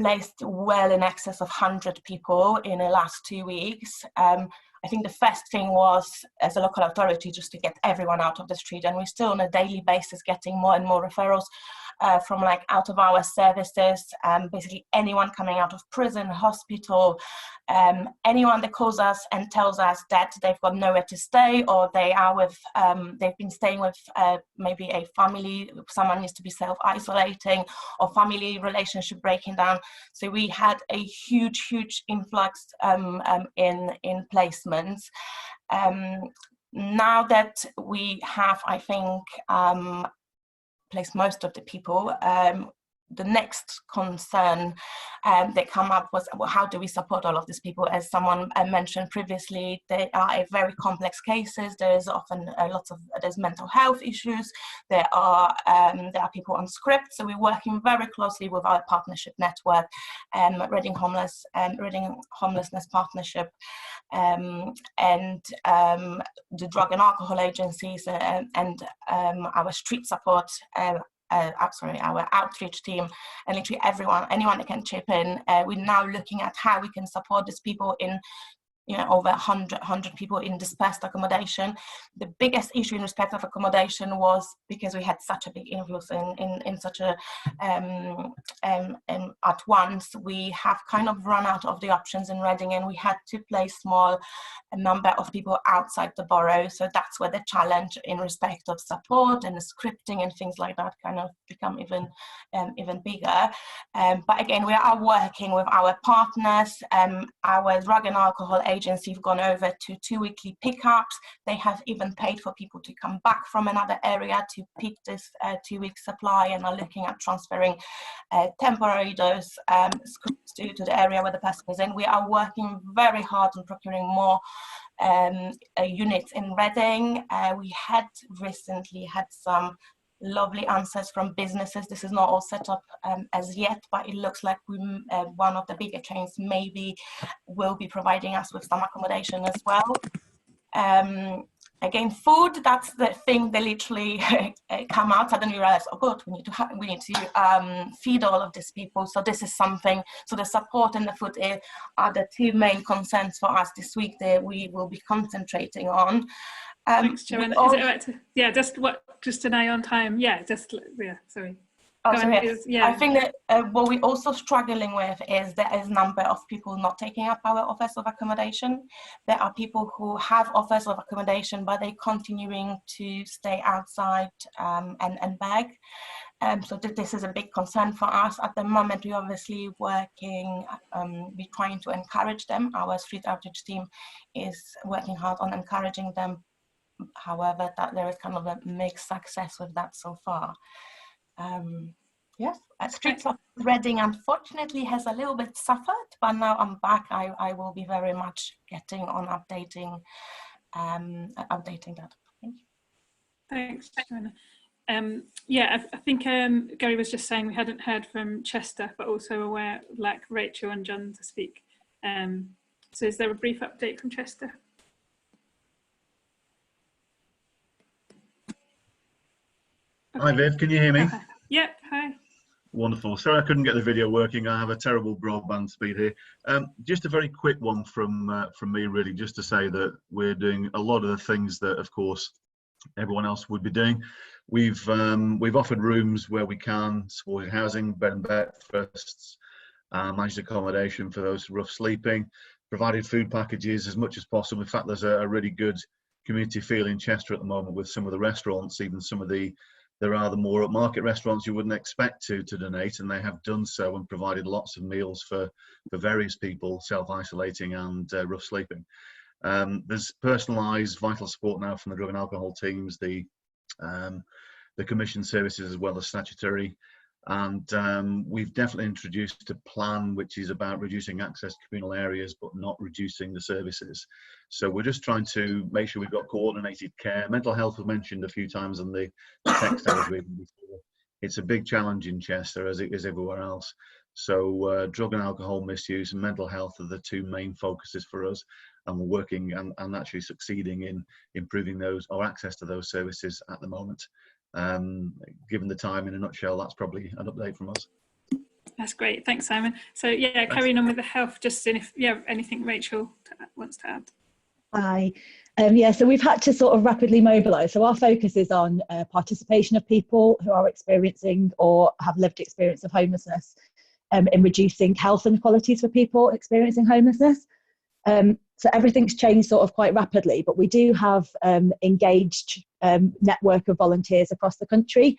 placed well in excess of 100 people in the last 2 weeks. I think the first thing was, as a local authority, just to get everyone out of the street, and we're still on a daily basis getting more and more referrals from like out of our services, basically anyone coming out of prison, hospital, anyone that calls us and tells us that they've got nowhere to stay, or they are with, they've been staying with maybe a family, someone needs to be self-isolating, or family relationship breaking down. So we had a huge influx in placements. Now that we have, I think, placed most of the people, the next concern that came up was, well, how do we support all of these people? As someone mentioned previously, they are very complex cases. There's often there's mental health issues. There are people on script. So we're working very closely with our partnership network, Reading Homelessness Partnership, and the drug and alcohol agencies, and our street support. Our outreach team, and literally anyone that can chip in. We're now looking at how we can support these people in, over 100 people in dispersed accommodation. The biggest issue in respect of accommodation was because we had such a big influx in such a at once, we have kind of run out of the options in Reading, and we had to place a number of people outside the borough. So that's where the challenge in respect of support and the scripting and things like that kind of become even bigger. But again, we are working with our partners. Our drug and alcohol agency have gone over to 2 weekly pickups. They have even paid for people to come back from another area to pick this 2-week supply, and are looking at transferring temporary those scripts to the area where the person is in. We are working very hard on procuring more units in Reading. We had recently had some lovely answers from businesses. This is not all set up as yet, but it looks like one of the bigger chains maybe will be providing us with some accommodation as well. Again, food, that's the thing that literally come out. Suddenly realize, oh God, we need to feed all of these people. So this is something, so the support and the food are the two main concerns for us this week that we will be concentrating on. Thanks, Joanna. Is it all right to, just an eye on time? Sorry. Oh, sorry. I think that what we're also struggling with is there is a number of people not taking up our offers of accommodation. There are people who have offers of accommodation, but they're continuing to stay outside and beg. So this is a big concern for us. At the moment, we're obviously working, we're trying to encourage them. Our street outreach team is working hard on encouraging them. However, that there is kind of a mixed success with that so far. Yes, Streets of Reading unfortunately has a little bit suffered, but now I'm back. I will be very much getting on updating that. Thank you. Thanks, Joanna. I think Gary was just saying we hadn't heard from Chester, but also aware, like Rachel and John, to speak. So is there a brief update from Chester? Okay. Hi Viv, can you hear me? Yep, hi. Wonderful. Sorry I couldn't get the video working. I have a terrible broadband speed here. Just a very quick one from me, really, just to say that we're doing a lot of the things that, of course, everyone else would be doing. We've offered rooms where we can, supported housing, bed and breakfasts, managed accommodation for those rough sleeping, provided food packages as much as possible. In fact, there's a really good community feel in Chester at the moment with some of the restaurants, even some of there are the more upmarket restaurants you wouldn't expect to donate, and they have done so and provided lots of meals for various people self-isolating and rough sleeping. There's personalised vital support now from the drug and alcohol teams, the commission services as well as statutory, and we've definitely introduced a plan which is about reducing access to communal areas but not reducing the services. So we're just trying to make sure we've got coordinated care. Mental health was mentioned a few times in the text I was reading before. It's a big challenge in Chester, as it is everywhere else. So drug and alcohol misuse and mental health are the two main focuses for us, and we're working and actually succeeding in improving those, or access to those services at the moment. Given the time, in a nutshell, that's probably an update from us. That's great. Thanks, Simon. So yeah, carrying on with the health, just if you have anything Rachel wants to add. Hi. Yeah, so we've had to sort of rapidly mobilise. So our focus is on participation of people who are experiencing or have lived experience of homelessness in reducing health inequalities for people experiencing homelessness. So everything's changed sort of quite rapidly, but we do have engaged network of volunteers across the country.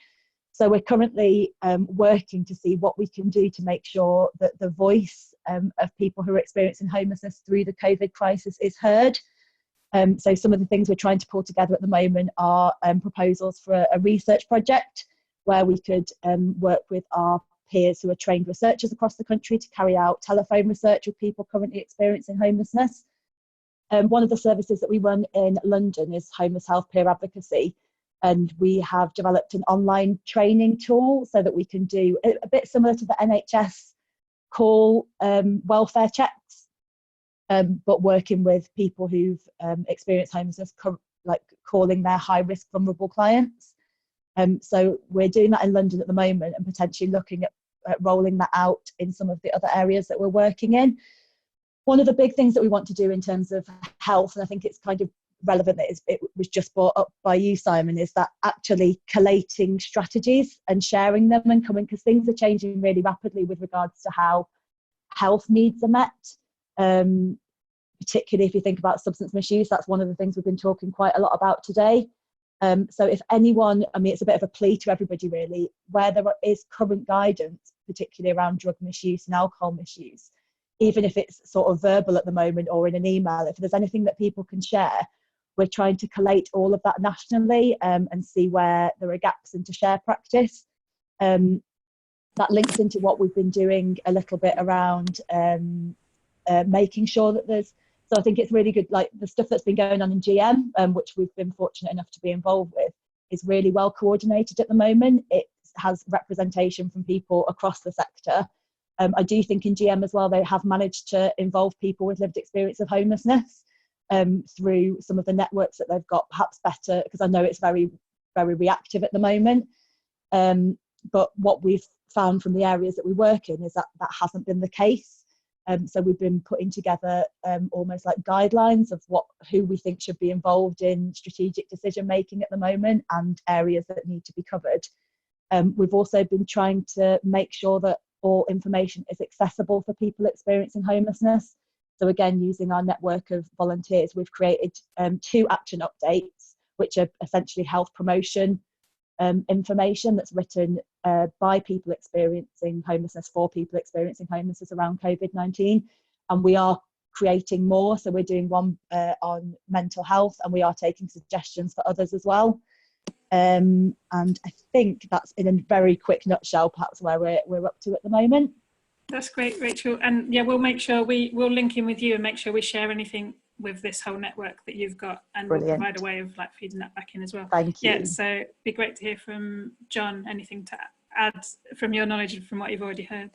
So we're currently working to see what we can do to make sure that the voice of people who are experiencing homelessness through the COVID crisis is heard. So some of the things we're trying to pull together at the moment are proposals for a research project where we could work with our peers who are trained researchers across the country to carry out telephone research with people currently experiencing homelessness. One of the services that we run in London is Homeless Health Peer Advocacy, and we have developed an online training tool so that we can do a bit similar to the NHS call welfare checks, but working with people who've experienced homelessness, like calling their high-risk vulnerable clients. So we're doing that in London at the moment and potentially looking at rolling that out in some of the other areas that we're working in. One of the big things that we want to do in terms of health, and I think it's kind of relevant that it was just brought up by you, Simon, is that actually collating strategies and sharing them and coming, because things are changing really rapidly with regards to how health needs are met. Particularly if you think about substance misuse, that's one of the things we've been talking quite a lot about today. So if anyone, I mean, it's a bit of a plea to everybody really, where there is current guidance, particularly around drug misuse and alcohol misuse, even if it's sort of verbal at the moment or in an email, if there's anything that people can share, we're trying to collate all of that nationally and see where there are gaps and to share practice. That links into what we've been doing a little bit around making sure that there's, so I think it's really good, like the stuff that's been going on in GM, which we've been fortunate enough to be involved with, is really well coordinated at the moment. It has representation from people across the sector. I do think in GM as well, they have managed to involve people with lived experience of homelessness through some of the networks that they've got, perhaps better, because I know it's very, very reactive at the moment. But what we've found from the areas that we work in is that that hasn't been the case. So we've been putting together almost like guidelines of who we think should be involved in strategic decision making at the moment and areas that need to be covered. We've also been trying to make sure that all information is accessible for people experiencing homelessness. So again, using our network of volunteers, we've created 2 action updates, which are essentially health promotion information that's written by people experiencing homelessness for people experiencing homelessness around COVID-19. And we are creating more. So we're doing one on mental health, and we are taking suggestions for others as well. And I think that's in a very quick nutshell, perhaps where we're up to at the moment. That's great, Rachel. And yeah, we'll make sure we'll link in with you and make sure we share anything with this whole network that you've got, and Brilliant. We'll provide a way of like feeding that back in as well. Thank you. Yeah, so it'd be great to hear from John, anything to add from your knowledge and from what you've already heard.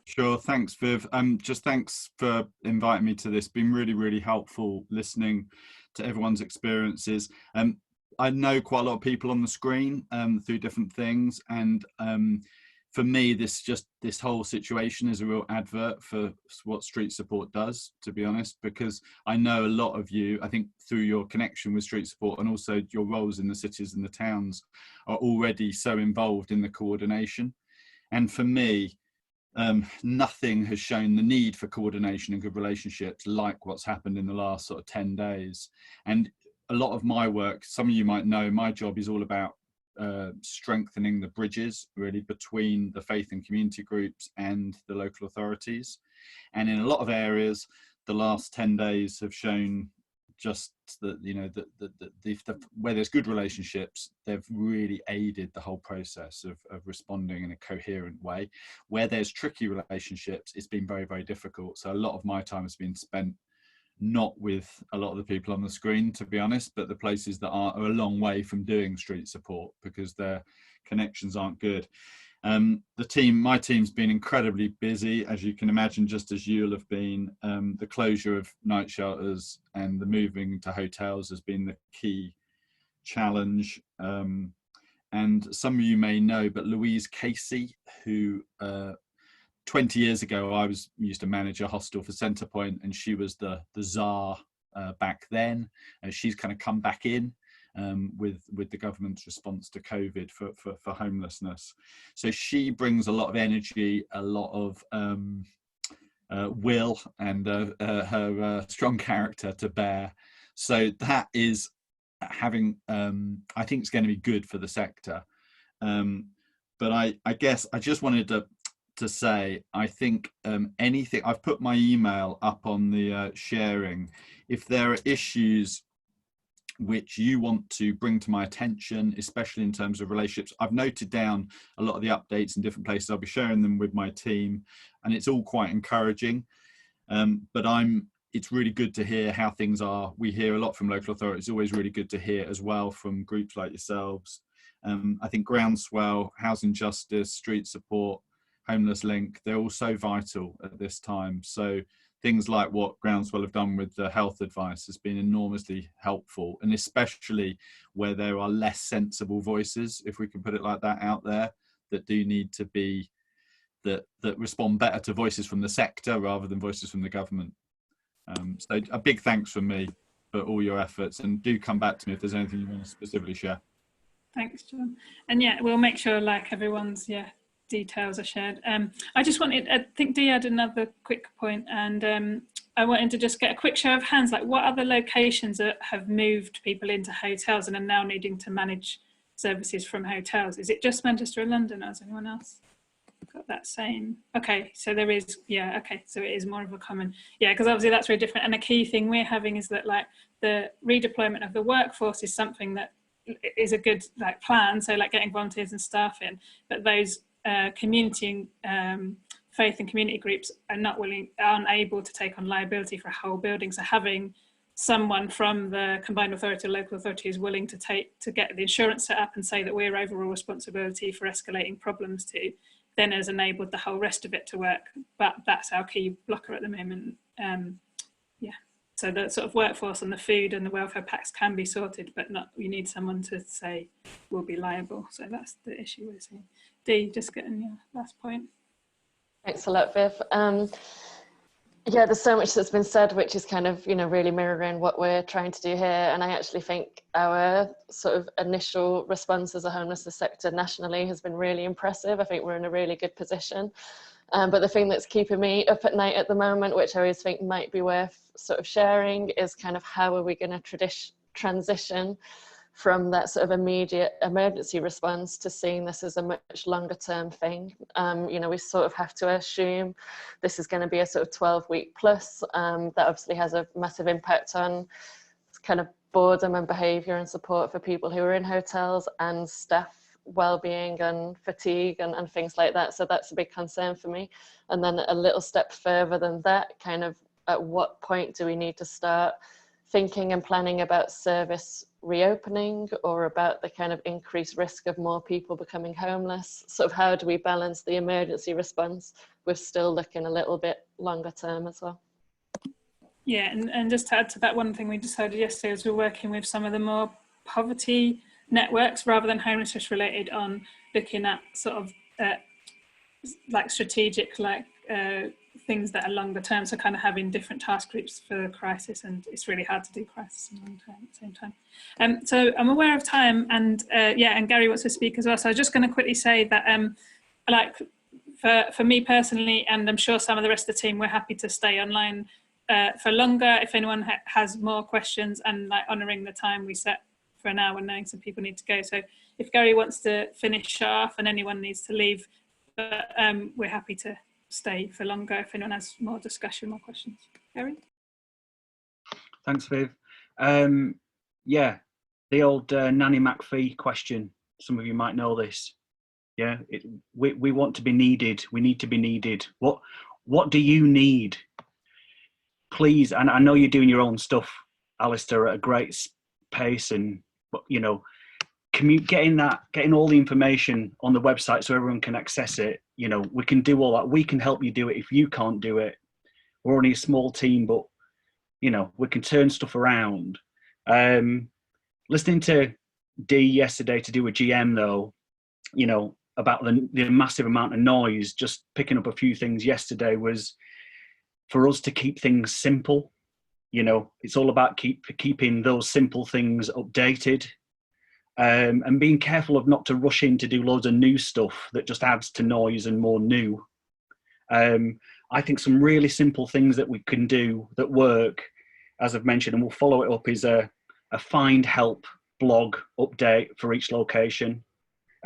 Sure, thanks Viv. Just thanks for inviting me to this. Been really, really helpful listening to everyone's experiences. I know quite a lot of people on the screen through different things, and for me, this whole situation is a real advert for what Street Support does, to be honest, because I know a lot of you, I think through your connection with Street Support and also your roles in the cities and the towns, are already so involved in the coordination. And for me, nothing has shown the need for coordination and good relationships like what's happened in the last sort of 10 days. And a lot of my work, some of you might know, my job is all about strengthening the bridges really between the faith and community groups and the local authorities. And in a lot of areas, the last 10 days have shown just that, you know, where there's good relationships, they've really aided the whole process of responding in a coherent way. Where there's tricky relationships, it's been very, very difficult. So a lot of my time has been spent not with a lot of the people on the screen, to be honest, but the places that are a long way from doing Street Support because their connections aren't good. My team's been incredibly busy, as you can imagine, just as you'll have been. The closure of night shelters and the moving to hotels has been the key challenge. And some of you may know, but Louise Casey, who 20 years ago, I used to manage a hostel for Centrepoint, and she was the czar back then. She's kind of come back in with the government's response to COVID for homelessness. So she brings a lot of energy, a lot of will, and her strong character to bear. So that is having, I think it's going to be good for the sector. But I guess I just wanted to say, I think anything, I've put my email up on the sharing. If there are issues which you want to bring to my attention, especially in terms of relationships, I've noted down a lot of the updates in different places. I'll be sharing them with my team, and it's all quite encouraging. But it's really good to hear how things are. We hear a lot from local authorities. It's always really good to hear as well from groups like yourselves. I think Groundswell, Housing Justice, Street Support, Homeless Link, they're all so vital at this time. So things like what Groundswell have done with the health advice has been enormously helpful, and especially where there are less sensible voices, if we can put it like that, out there that do need to be, that respond better to voices from the sector rather than voices from the government. So a big thanks from me for all your efforts, and do come back to me if there's anything you want to specifically share. Thanks, John. And yeah, we'll make sure like everyone's details are shared. I just wanted, I think Dee had another quick point, and I wanted to just get a quick show of hands, like what other locations have moved people into hotels and are now needing to manage services from hotels? Is it just Manchester and London, or has anyone else got that same? Okay, so there is, okay, so it is more of a common, because obviously that's very different. And a key thing we're having is that like the redeployment of the workforce is something that is a good like plan, so like getting volunteers and staff in, but those community faith and community groups aren't able to take on liability for a whole building. So having someone from the combined authority or local authority is willing to get the insurance set up and say that we're overall responsibility for escalating problems to, then has enabled the whole rest of it to work. But that's our key blocker at the moment. So the sort of workforce and the food and the welfare packs can be sorted, but not, you need someone to say we'll be liable. So that's the issue we're seeing. Dee, just getting your last point. Thanks a lot, Viv. Yeah, there's so much that's been said, which is kind of, really mirroring what we're trying to do here. And I actually think our sort of initial response as a homelessness sector nationally has been really impressive. I think we're in a really good position. But the thing that's keeping me up at night at the moment, which I always think might be worth sort of sharing, is kind of how are we going to transition from that sort of immediate emergency response to seeing this as a much longer term thing. We sort of have to assume this is going to be a sort of 12-week plus. That obviously has a massive impact on kind of boredom and behaviour and support for people who are in hotels and staff well-being and fatigue and things like that. So that's a big concern for me. And then a little step further than that, kind of at what point do we need to start thinking and planning about service reopening, or about the kind of increased risk of more people becoming homeless? Sort of how do we balance the emergency response with still looking a little bit longer term as well? Yeah, and just to add to that, one thing we decided yesterday is we're working with some of the more poverty networks rather than homelessness related on looking at sort of like strategic things that are longer term, so kind of having different task groups for crisis, and it's really hard to do crisis and long term at the same time. So I'm aware of time, and and Gary wants to speak as well, so I was just going to quickly say that like for me personally, and I'm sure some of the rest of the team, we're happy to stay online for longer if anyone has more questions, and like honouring the time we set for an hour, knowing some people need to go. So if Gary wants to finish off and anyone needs to leave, but we're happy to stay for longer if anyone has more discussion, more questions. Gary? Thanks, Viv. Yeah, the old Nanny McPhee question. Some of you might know this. Yeah, we want to be needed. We need to be needed. What do you need? Please, and I know you're doing your own stuff, Alistair, at a great pace, and you know, getting all the information on the website so everyone can access it. You know, we can do all that. We can help you do it if you can't do it. We're only a small team, but you know, we can turn stuff around. Listening to Dee yesterday to do a GM though, you know, about the massive amount of noise, just picking up a few things yesterday was for us to keep things simple. You know, it's all about keeping those simple things updated. And being careful of not to rush in to do loads of new stuff that just adds to noise and more new. I think some really simple things that we can do that work, as I've mentioned, and we'll follow it up, is a find help blog update for each location,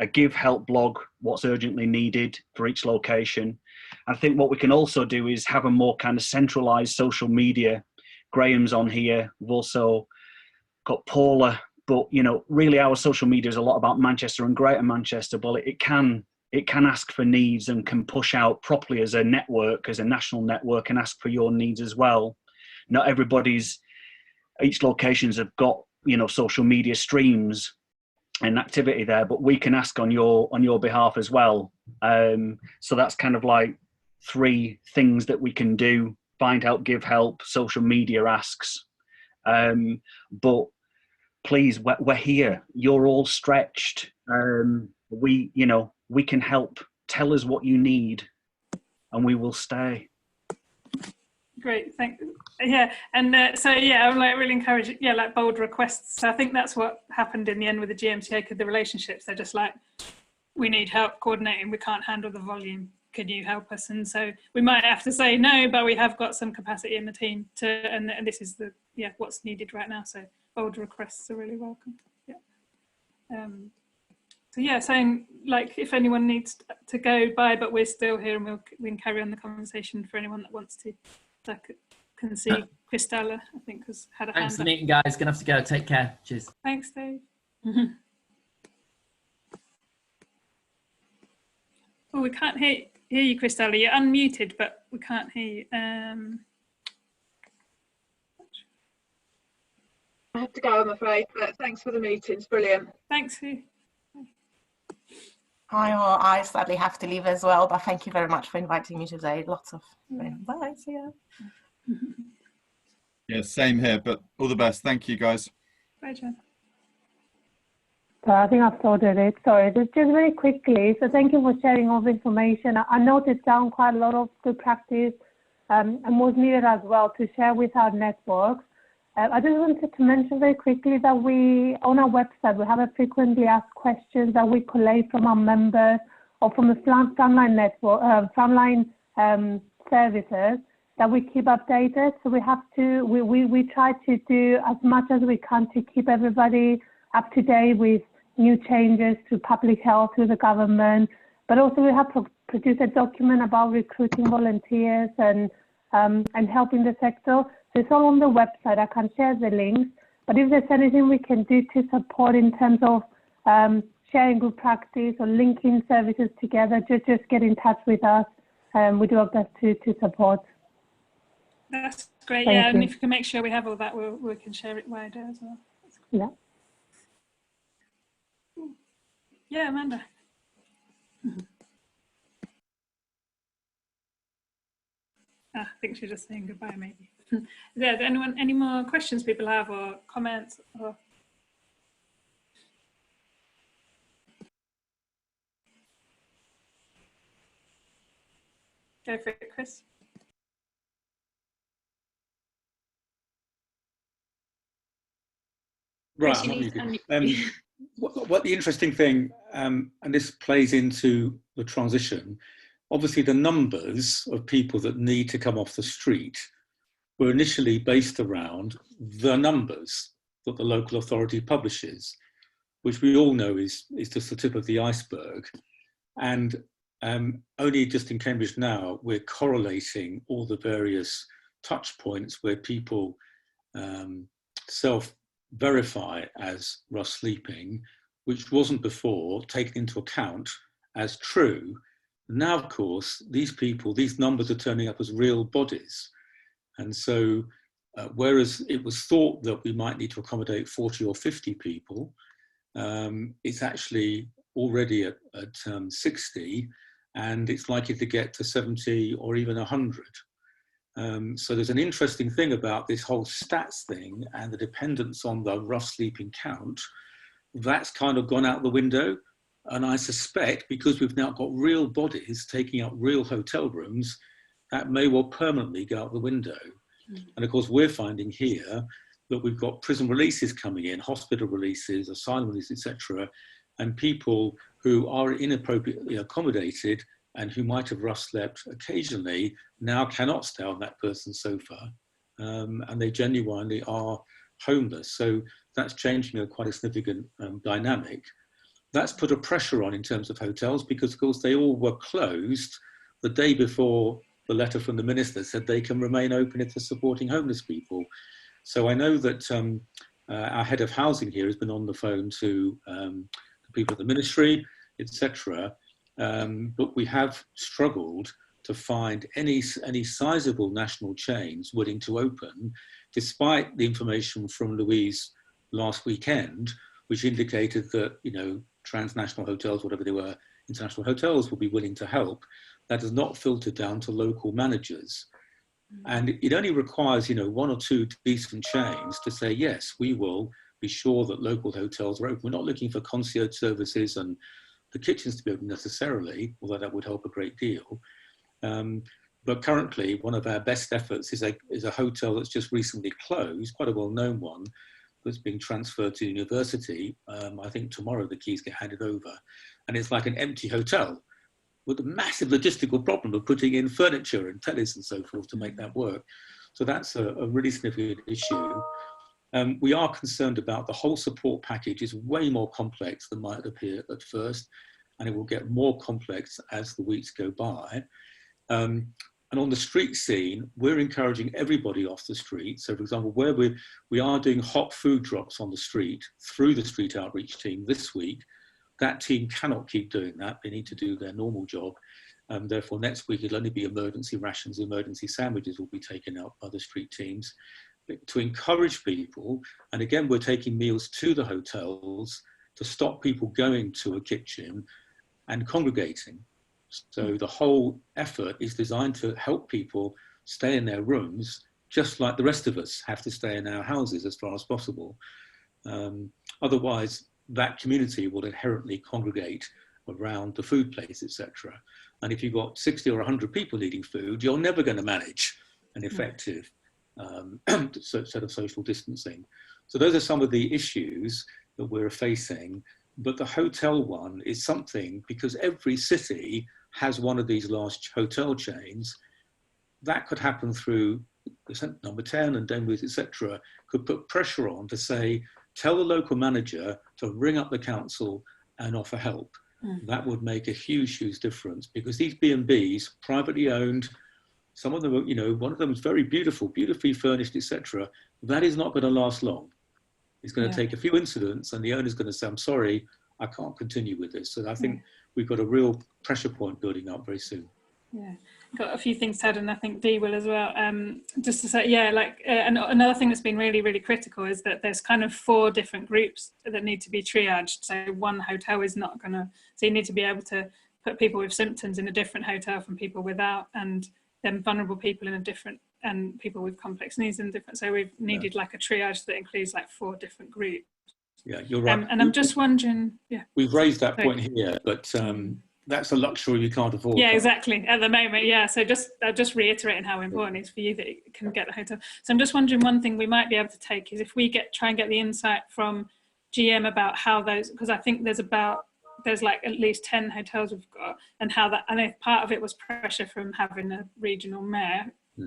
a give help blog, what's urgently needed for each location. I think what we can also do is have a more kind of centralized social media. Graham's on here. We've also got Paula. But, you know, really our social media is a lot about Manchester and Greater Manchester. Well, it can ask for needs and can push out properly as a network, as a national network, and ask for your needs as well. Not each locations have got, you know, social media streams and activity there, but we can ask on your behalf as well. So that's kind of like 3 things that we can do: find help, give help, social media asks. But please, we're here. You're all stretched. We can help. Tell us what you need, and we will stay. Great, thank you. Yeah, and so yeah, I'm like really encouraged. Yeah, like bold requests. So I think that's what happened in the end with the GMTA, because the relationships, they're just like, we need help coordinating. We can't handle the volume. Can you help us? And so we might have to say no, but we have got some capacity in the team to, and this is what's needed right now. So bold requests are really welcome. Yeah. So yeah, saying like if anyone needs to go, bye, but we're still here, and we can carry on the conversation for anyone that wants to. Like, can see Christella, I think, has had a hand up. Thanks for the meeting, guys. Gonna have to go. Take care. Cheers. Thanks, Dave. Oh, we can't hear you, Christella. You're unmuted, but we can't hear you. I have to go, I'm afraid, but thanks for the meeting. It's brilliant. Thanks. Hi, well, I sadly have to leave as well, but thank you very much for inviting me today. Lots of bye. See ya. Yeah, same here, but all the best. Thank you, guys. Bye, Jen. So I think I've sorted it. Sorry, just very quickly. So thank you for sharing all the information. I noted down quite a lot of good practice and was needed as well to share with our networks. I just wanted to mention very quickly that on our website, we have a frequently asked questions that we collate from our members or from the frontline network, frontline services that we keep updated. So we try to do as much as we can to keep everybody up to date with new changes to public health, to the government. But also we have produced a document about recruiting volunteers and helping the sector. So it's all on the website. I can share the links. But if there's anything we can do to support in terms of sharing good practice or linking services together, just get in touch with us. We do our best to support. That's great. Thank yeah, you. and if you can make sure we have all that, we can share it wider as well. Yeah. Yeah, Amanda. I think she's just saying goodbye, maybe. Yeah, any more questions people have or comments? Or... Go for it, Chris. Right, I'm not muted. What the interesting thing, and this plays into the transition, obviously the numbers of people that need to come off the street were initially based around the numbers that the local authority publishes, which we all know is just the tip of the iceberg. And only just in Cambridge now, we're correlating all the various touch points where people self-verify as rough sleeping, which wasn't before taken into account as true. Now, of course, these people, these numbers are turning up as real bodies. And so, whereas it was thought that we might need to accommodate 40 or 50 people, it's actually already at 60, and it's likely to get to 70 or even 100. So there's an interesting thing about this whole stats thing and the dependence on the rough sleeping count. That's kind of gone out the window. And I suspect because we've now got real bodies taking up real hotel rooms, that may well permanently go out the window. And of course, we're finding here that we've got prison releases coming in, hospital releases, asylum releases, etc. And people who are inappropriately accommodated and who might have rough slept occasionally now cannot stay on that person's sofa, and they genuinely are homeless. So that's changing quite a significant dynamic. That's put a pressure on in terms of hotels because, of course, they all were closed the day before the letter from the minister said they can remain open if they're supporting homeless people. So I know that our head of housing here has been on the phone to people at the ministry, etc. But we have struggled to find any sizable national chains willing to open, despite the information from Louise last weekend, which indicated that, you know, transnational hotels, whatever they were, international hotels will be willing to help. That does not filter down to local managers. And it only requires, you know, one or two decent chains to say, yes, we will be sure that local hotels are open. We're not looking for concierge services and the kitchens to be open necessarily, although that would help a great deal. But currently, one of our best efforts is a hotel that's just recently closed, quite a well-known one, that's being transferred to university. I think tomorrow the keys get handed over. And it's like an empty hotel with a massive logistical problem of putting in furniture and tellies and so forth to make that work. So that's a really significant issue. We are concerned about the whole support package is way more complex than might appear at first, and it will get more complex as the weeks go by. And on the street scene, we're encouraging everybody off the street. So for example, where we are doing hot food drops on the street through the street outreach team this week, that team cannot keep doing that. They need to do their normal job. Therefore, next week, it'll only be emergency rations, emergency sandwiches will be taken out by the street teams to encourage people. And again, we're taking meals to the hotels to stop people going to a kitchen and congregating. So the whole effort is designed to help people stay in their rooms, just like the rest of us have to stay in our houses as far as possible. Otherwise, that community will inherently congregate around the food place, etc. And if you've got 60 or 100 people needing food, you're never going to manage an effective set of social distancing. So those are some of the issues that we're facing. But the hotel one is something, because every city has one of these large hotel chains, that could happen through number 10 and Denwy's, etc., could put pressure on to say, tell the local manager to ring up the council and offer help. That would make a huge, huge difference, because these B&Bs, privately owned, some of them, you know, one of them is very beautiful, beautifully furnished, etc. That is not going to last long. It's going to take a few incidents and the owner's going to say, I'm sorry, I can't continue with this. So I think we've got a real pressure point building up very soon. Yeah, got a few things said, and I think Dee will as well. Just to say, yeah, like another thing that's been really, really critical is that there's kind of 4 different groups that need to be triaged. So one hotel is not going to, so you need to be able to put people with symptoms in a different hotel from people without, and then vulnerable people in a different, and people with complex needs in different. So we've needed like a triage that includes like 4 different groups. Yeah, you're right. And I'm just wondering, We've raised that point here, but that's a luxury you can't afford. Yeah, exactly. At the moment, yeah. So just reiterating how important it is for you that you can get the hotel. So I'm just wondering, one thing we might be able to take is if we try and get the insight from GM about how those, because I think there's like at least 10 hotels we've got, and how that, I know part of it was pressure from having a regional mayor,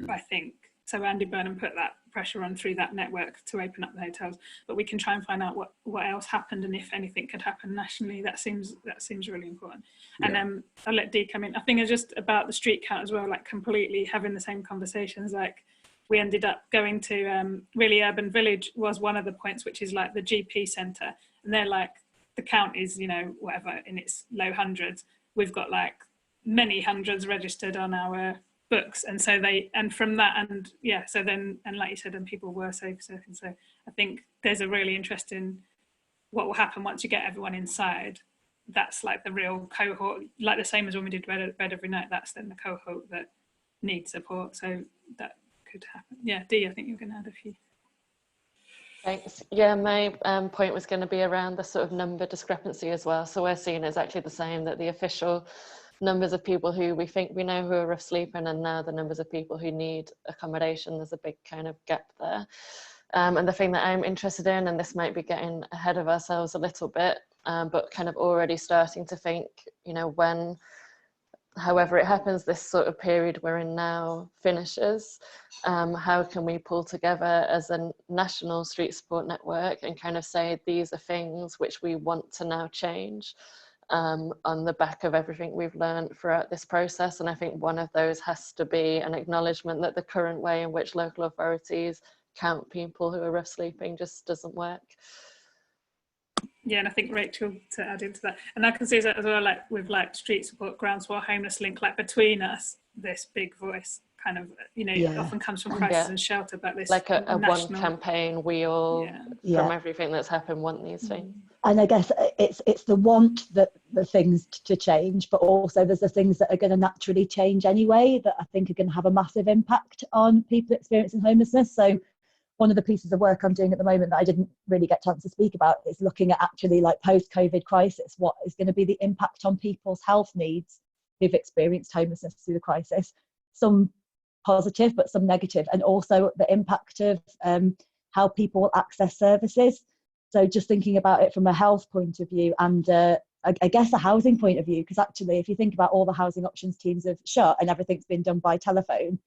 I think. So Andy Burnham put that pressure on through that network to open up the hotels, but we can try and find out what else happened, and if anything could happen nationally. That seems really important. Yeah. And I'll let Dee come in. I think it's just about the street count as well, like completely having the same conversations. Like we ended up going to really Urban Village was one of the points, which is like the GP centre, and they're like, the count is, you know, whatever, in its low hundreds. We've got like many hundreds registered on our books, and so from that, and yeah, so then, and like you said, and people were safe surfing. So I think there's a really interesting what will happen once you get everyone inside. That's like the real cohort, like the same as when we did bed every night. That's then the cohort that needs support. So that could happen. Yeah, Dee, I think you're going to add a few. Thanks. Yeah, my point was going to be around the sort of number discrepancy as well. So we're seeing exactly the same, that the official numbers of people who we think we know who are rough sleeping, and now the numbers of people who need accommodation, there's a big kind of gap there. And the thing that I'm interested in, and this might be getting ahead of ourselves a little bit, but kind of already starting to think, you know, when, however it happens, this sort of period we're in now finishes, how can we pull together as a national street support network and kind of say these are things which we want to now change on the back of everything we've learned throughout this process. And I think one of those has to be an acknowledgement that the current way in which local authorities count people who are rough sleeping just doesn't work. Yeah, and I think Rachel, to add into that, and I can see that as well, like with like street support, groundswell, homeless link, like between us, this big voice kind of, you know, it often comes from crisis and shelter, but this like a national one campaign, we all from everything that's happened want these things. And I guess it's the want that the things to change, but also there's the things that are going to naturally change anyway that I think are going to have a massive impact on people experiencing homelessness. So one of the pieces of work I'm doing at the moment that I didn't really get a chance to speak about is looking at actually like post-COVID crisis, what is going to be the impact on people's health needs who've experienced homelessness through the crisis, some positive but some negative, and also the impact of how people will access services. So just thinking about it from a health point of view and I guess a housing point of view, because actually if you think about all the housing options teams have shut and everything's been done by telephone,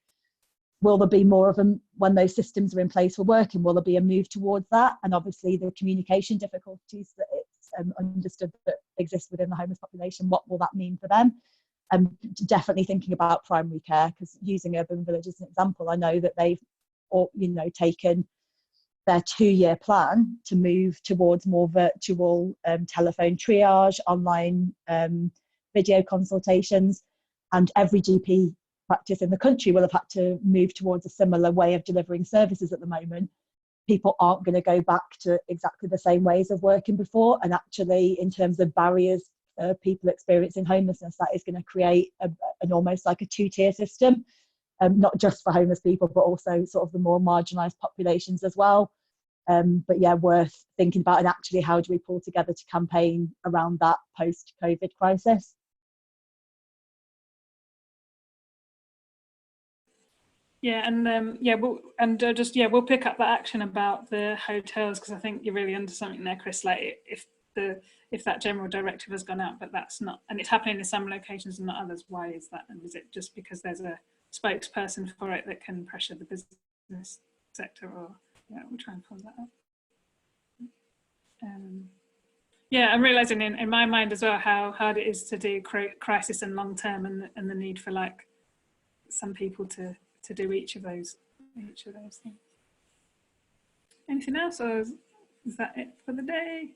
will there be more of them when those systems are in place for working? Will there be a move towards that? And obviously the communication difficulties that it's understood that exist within the homeless population, what will that mean for them? Definitely thinking about primary care, because using Urban Village as an example, I know that they've taken their 2-year plan to move towards more virtual telephone triage, online video consultations, and every GP practice in the country will have had to move towards a similar way of delivering services at the moment. People aren't going to go back to exactly the same ways of working before, and actually in terms of barriers for people experiencing homelessness, that is going to create an almost like a 2-tier system. Not just for homeless people, but also sort of the more marginalised populations as well. But yeah, worth thinking about, and actually how do we pull together to campaign around that post-COVID crisis? Yeah, and we'll pick up that action about the hotels, because I think you're really onto something there, Chris. Like if that general directive has gone out, but that's not, and it's happening in some locations and not others, why is that? And is it just because there's a spokesperson for it that can pressure the business sector, or we'll try and pull that up. I'm realizing in my mind as well how hard it is to do crisis and long term, and the need for like some people to do each of those things. Anything else, or is that it for the day?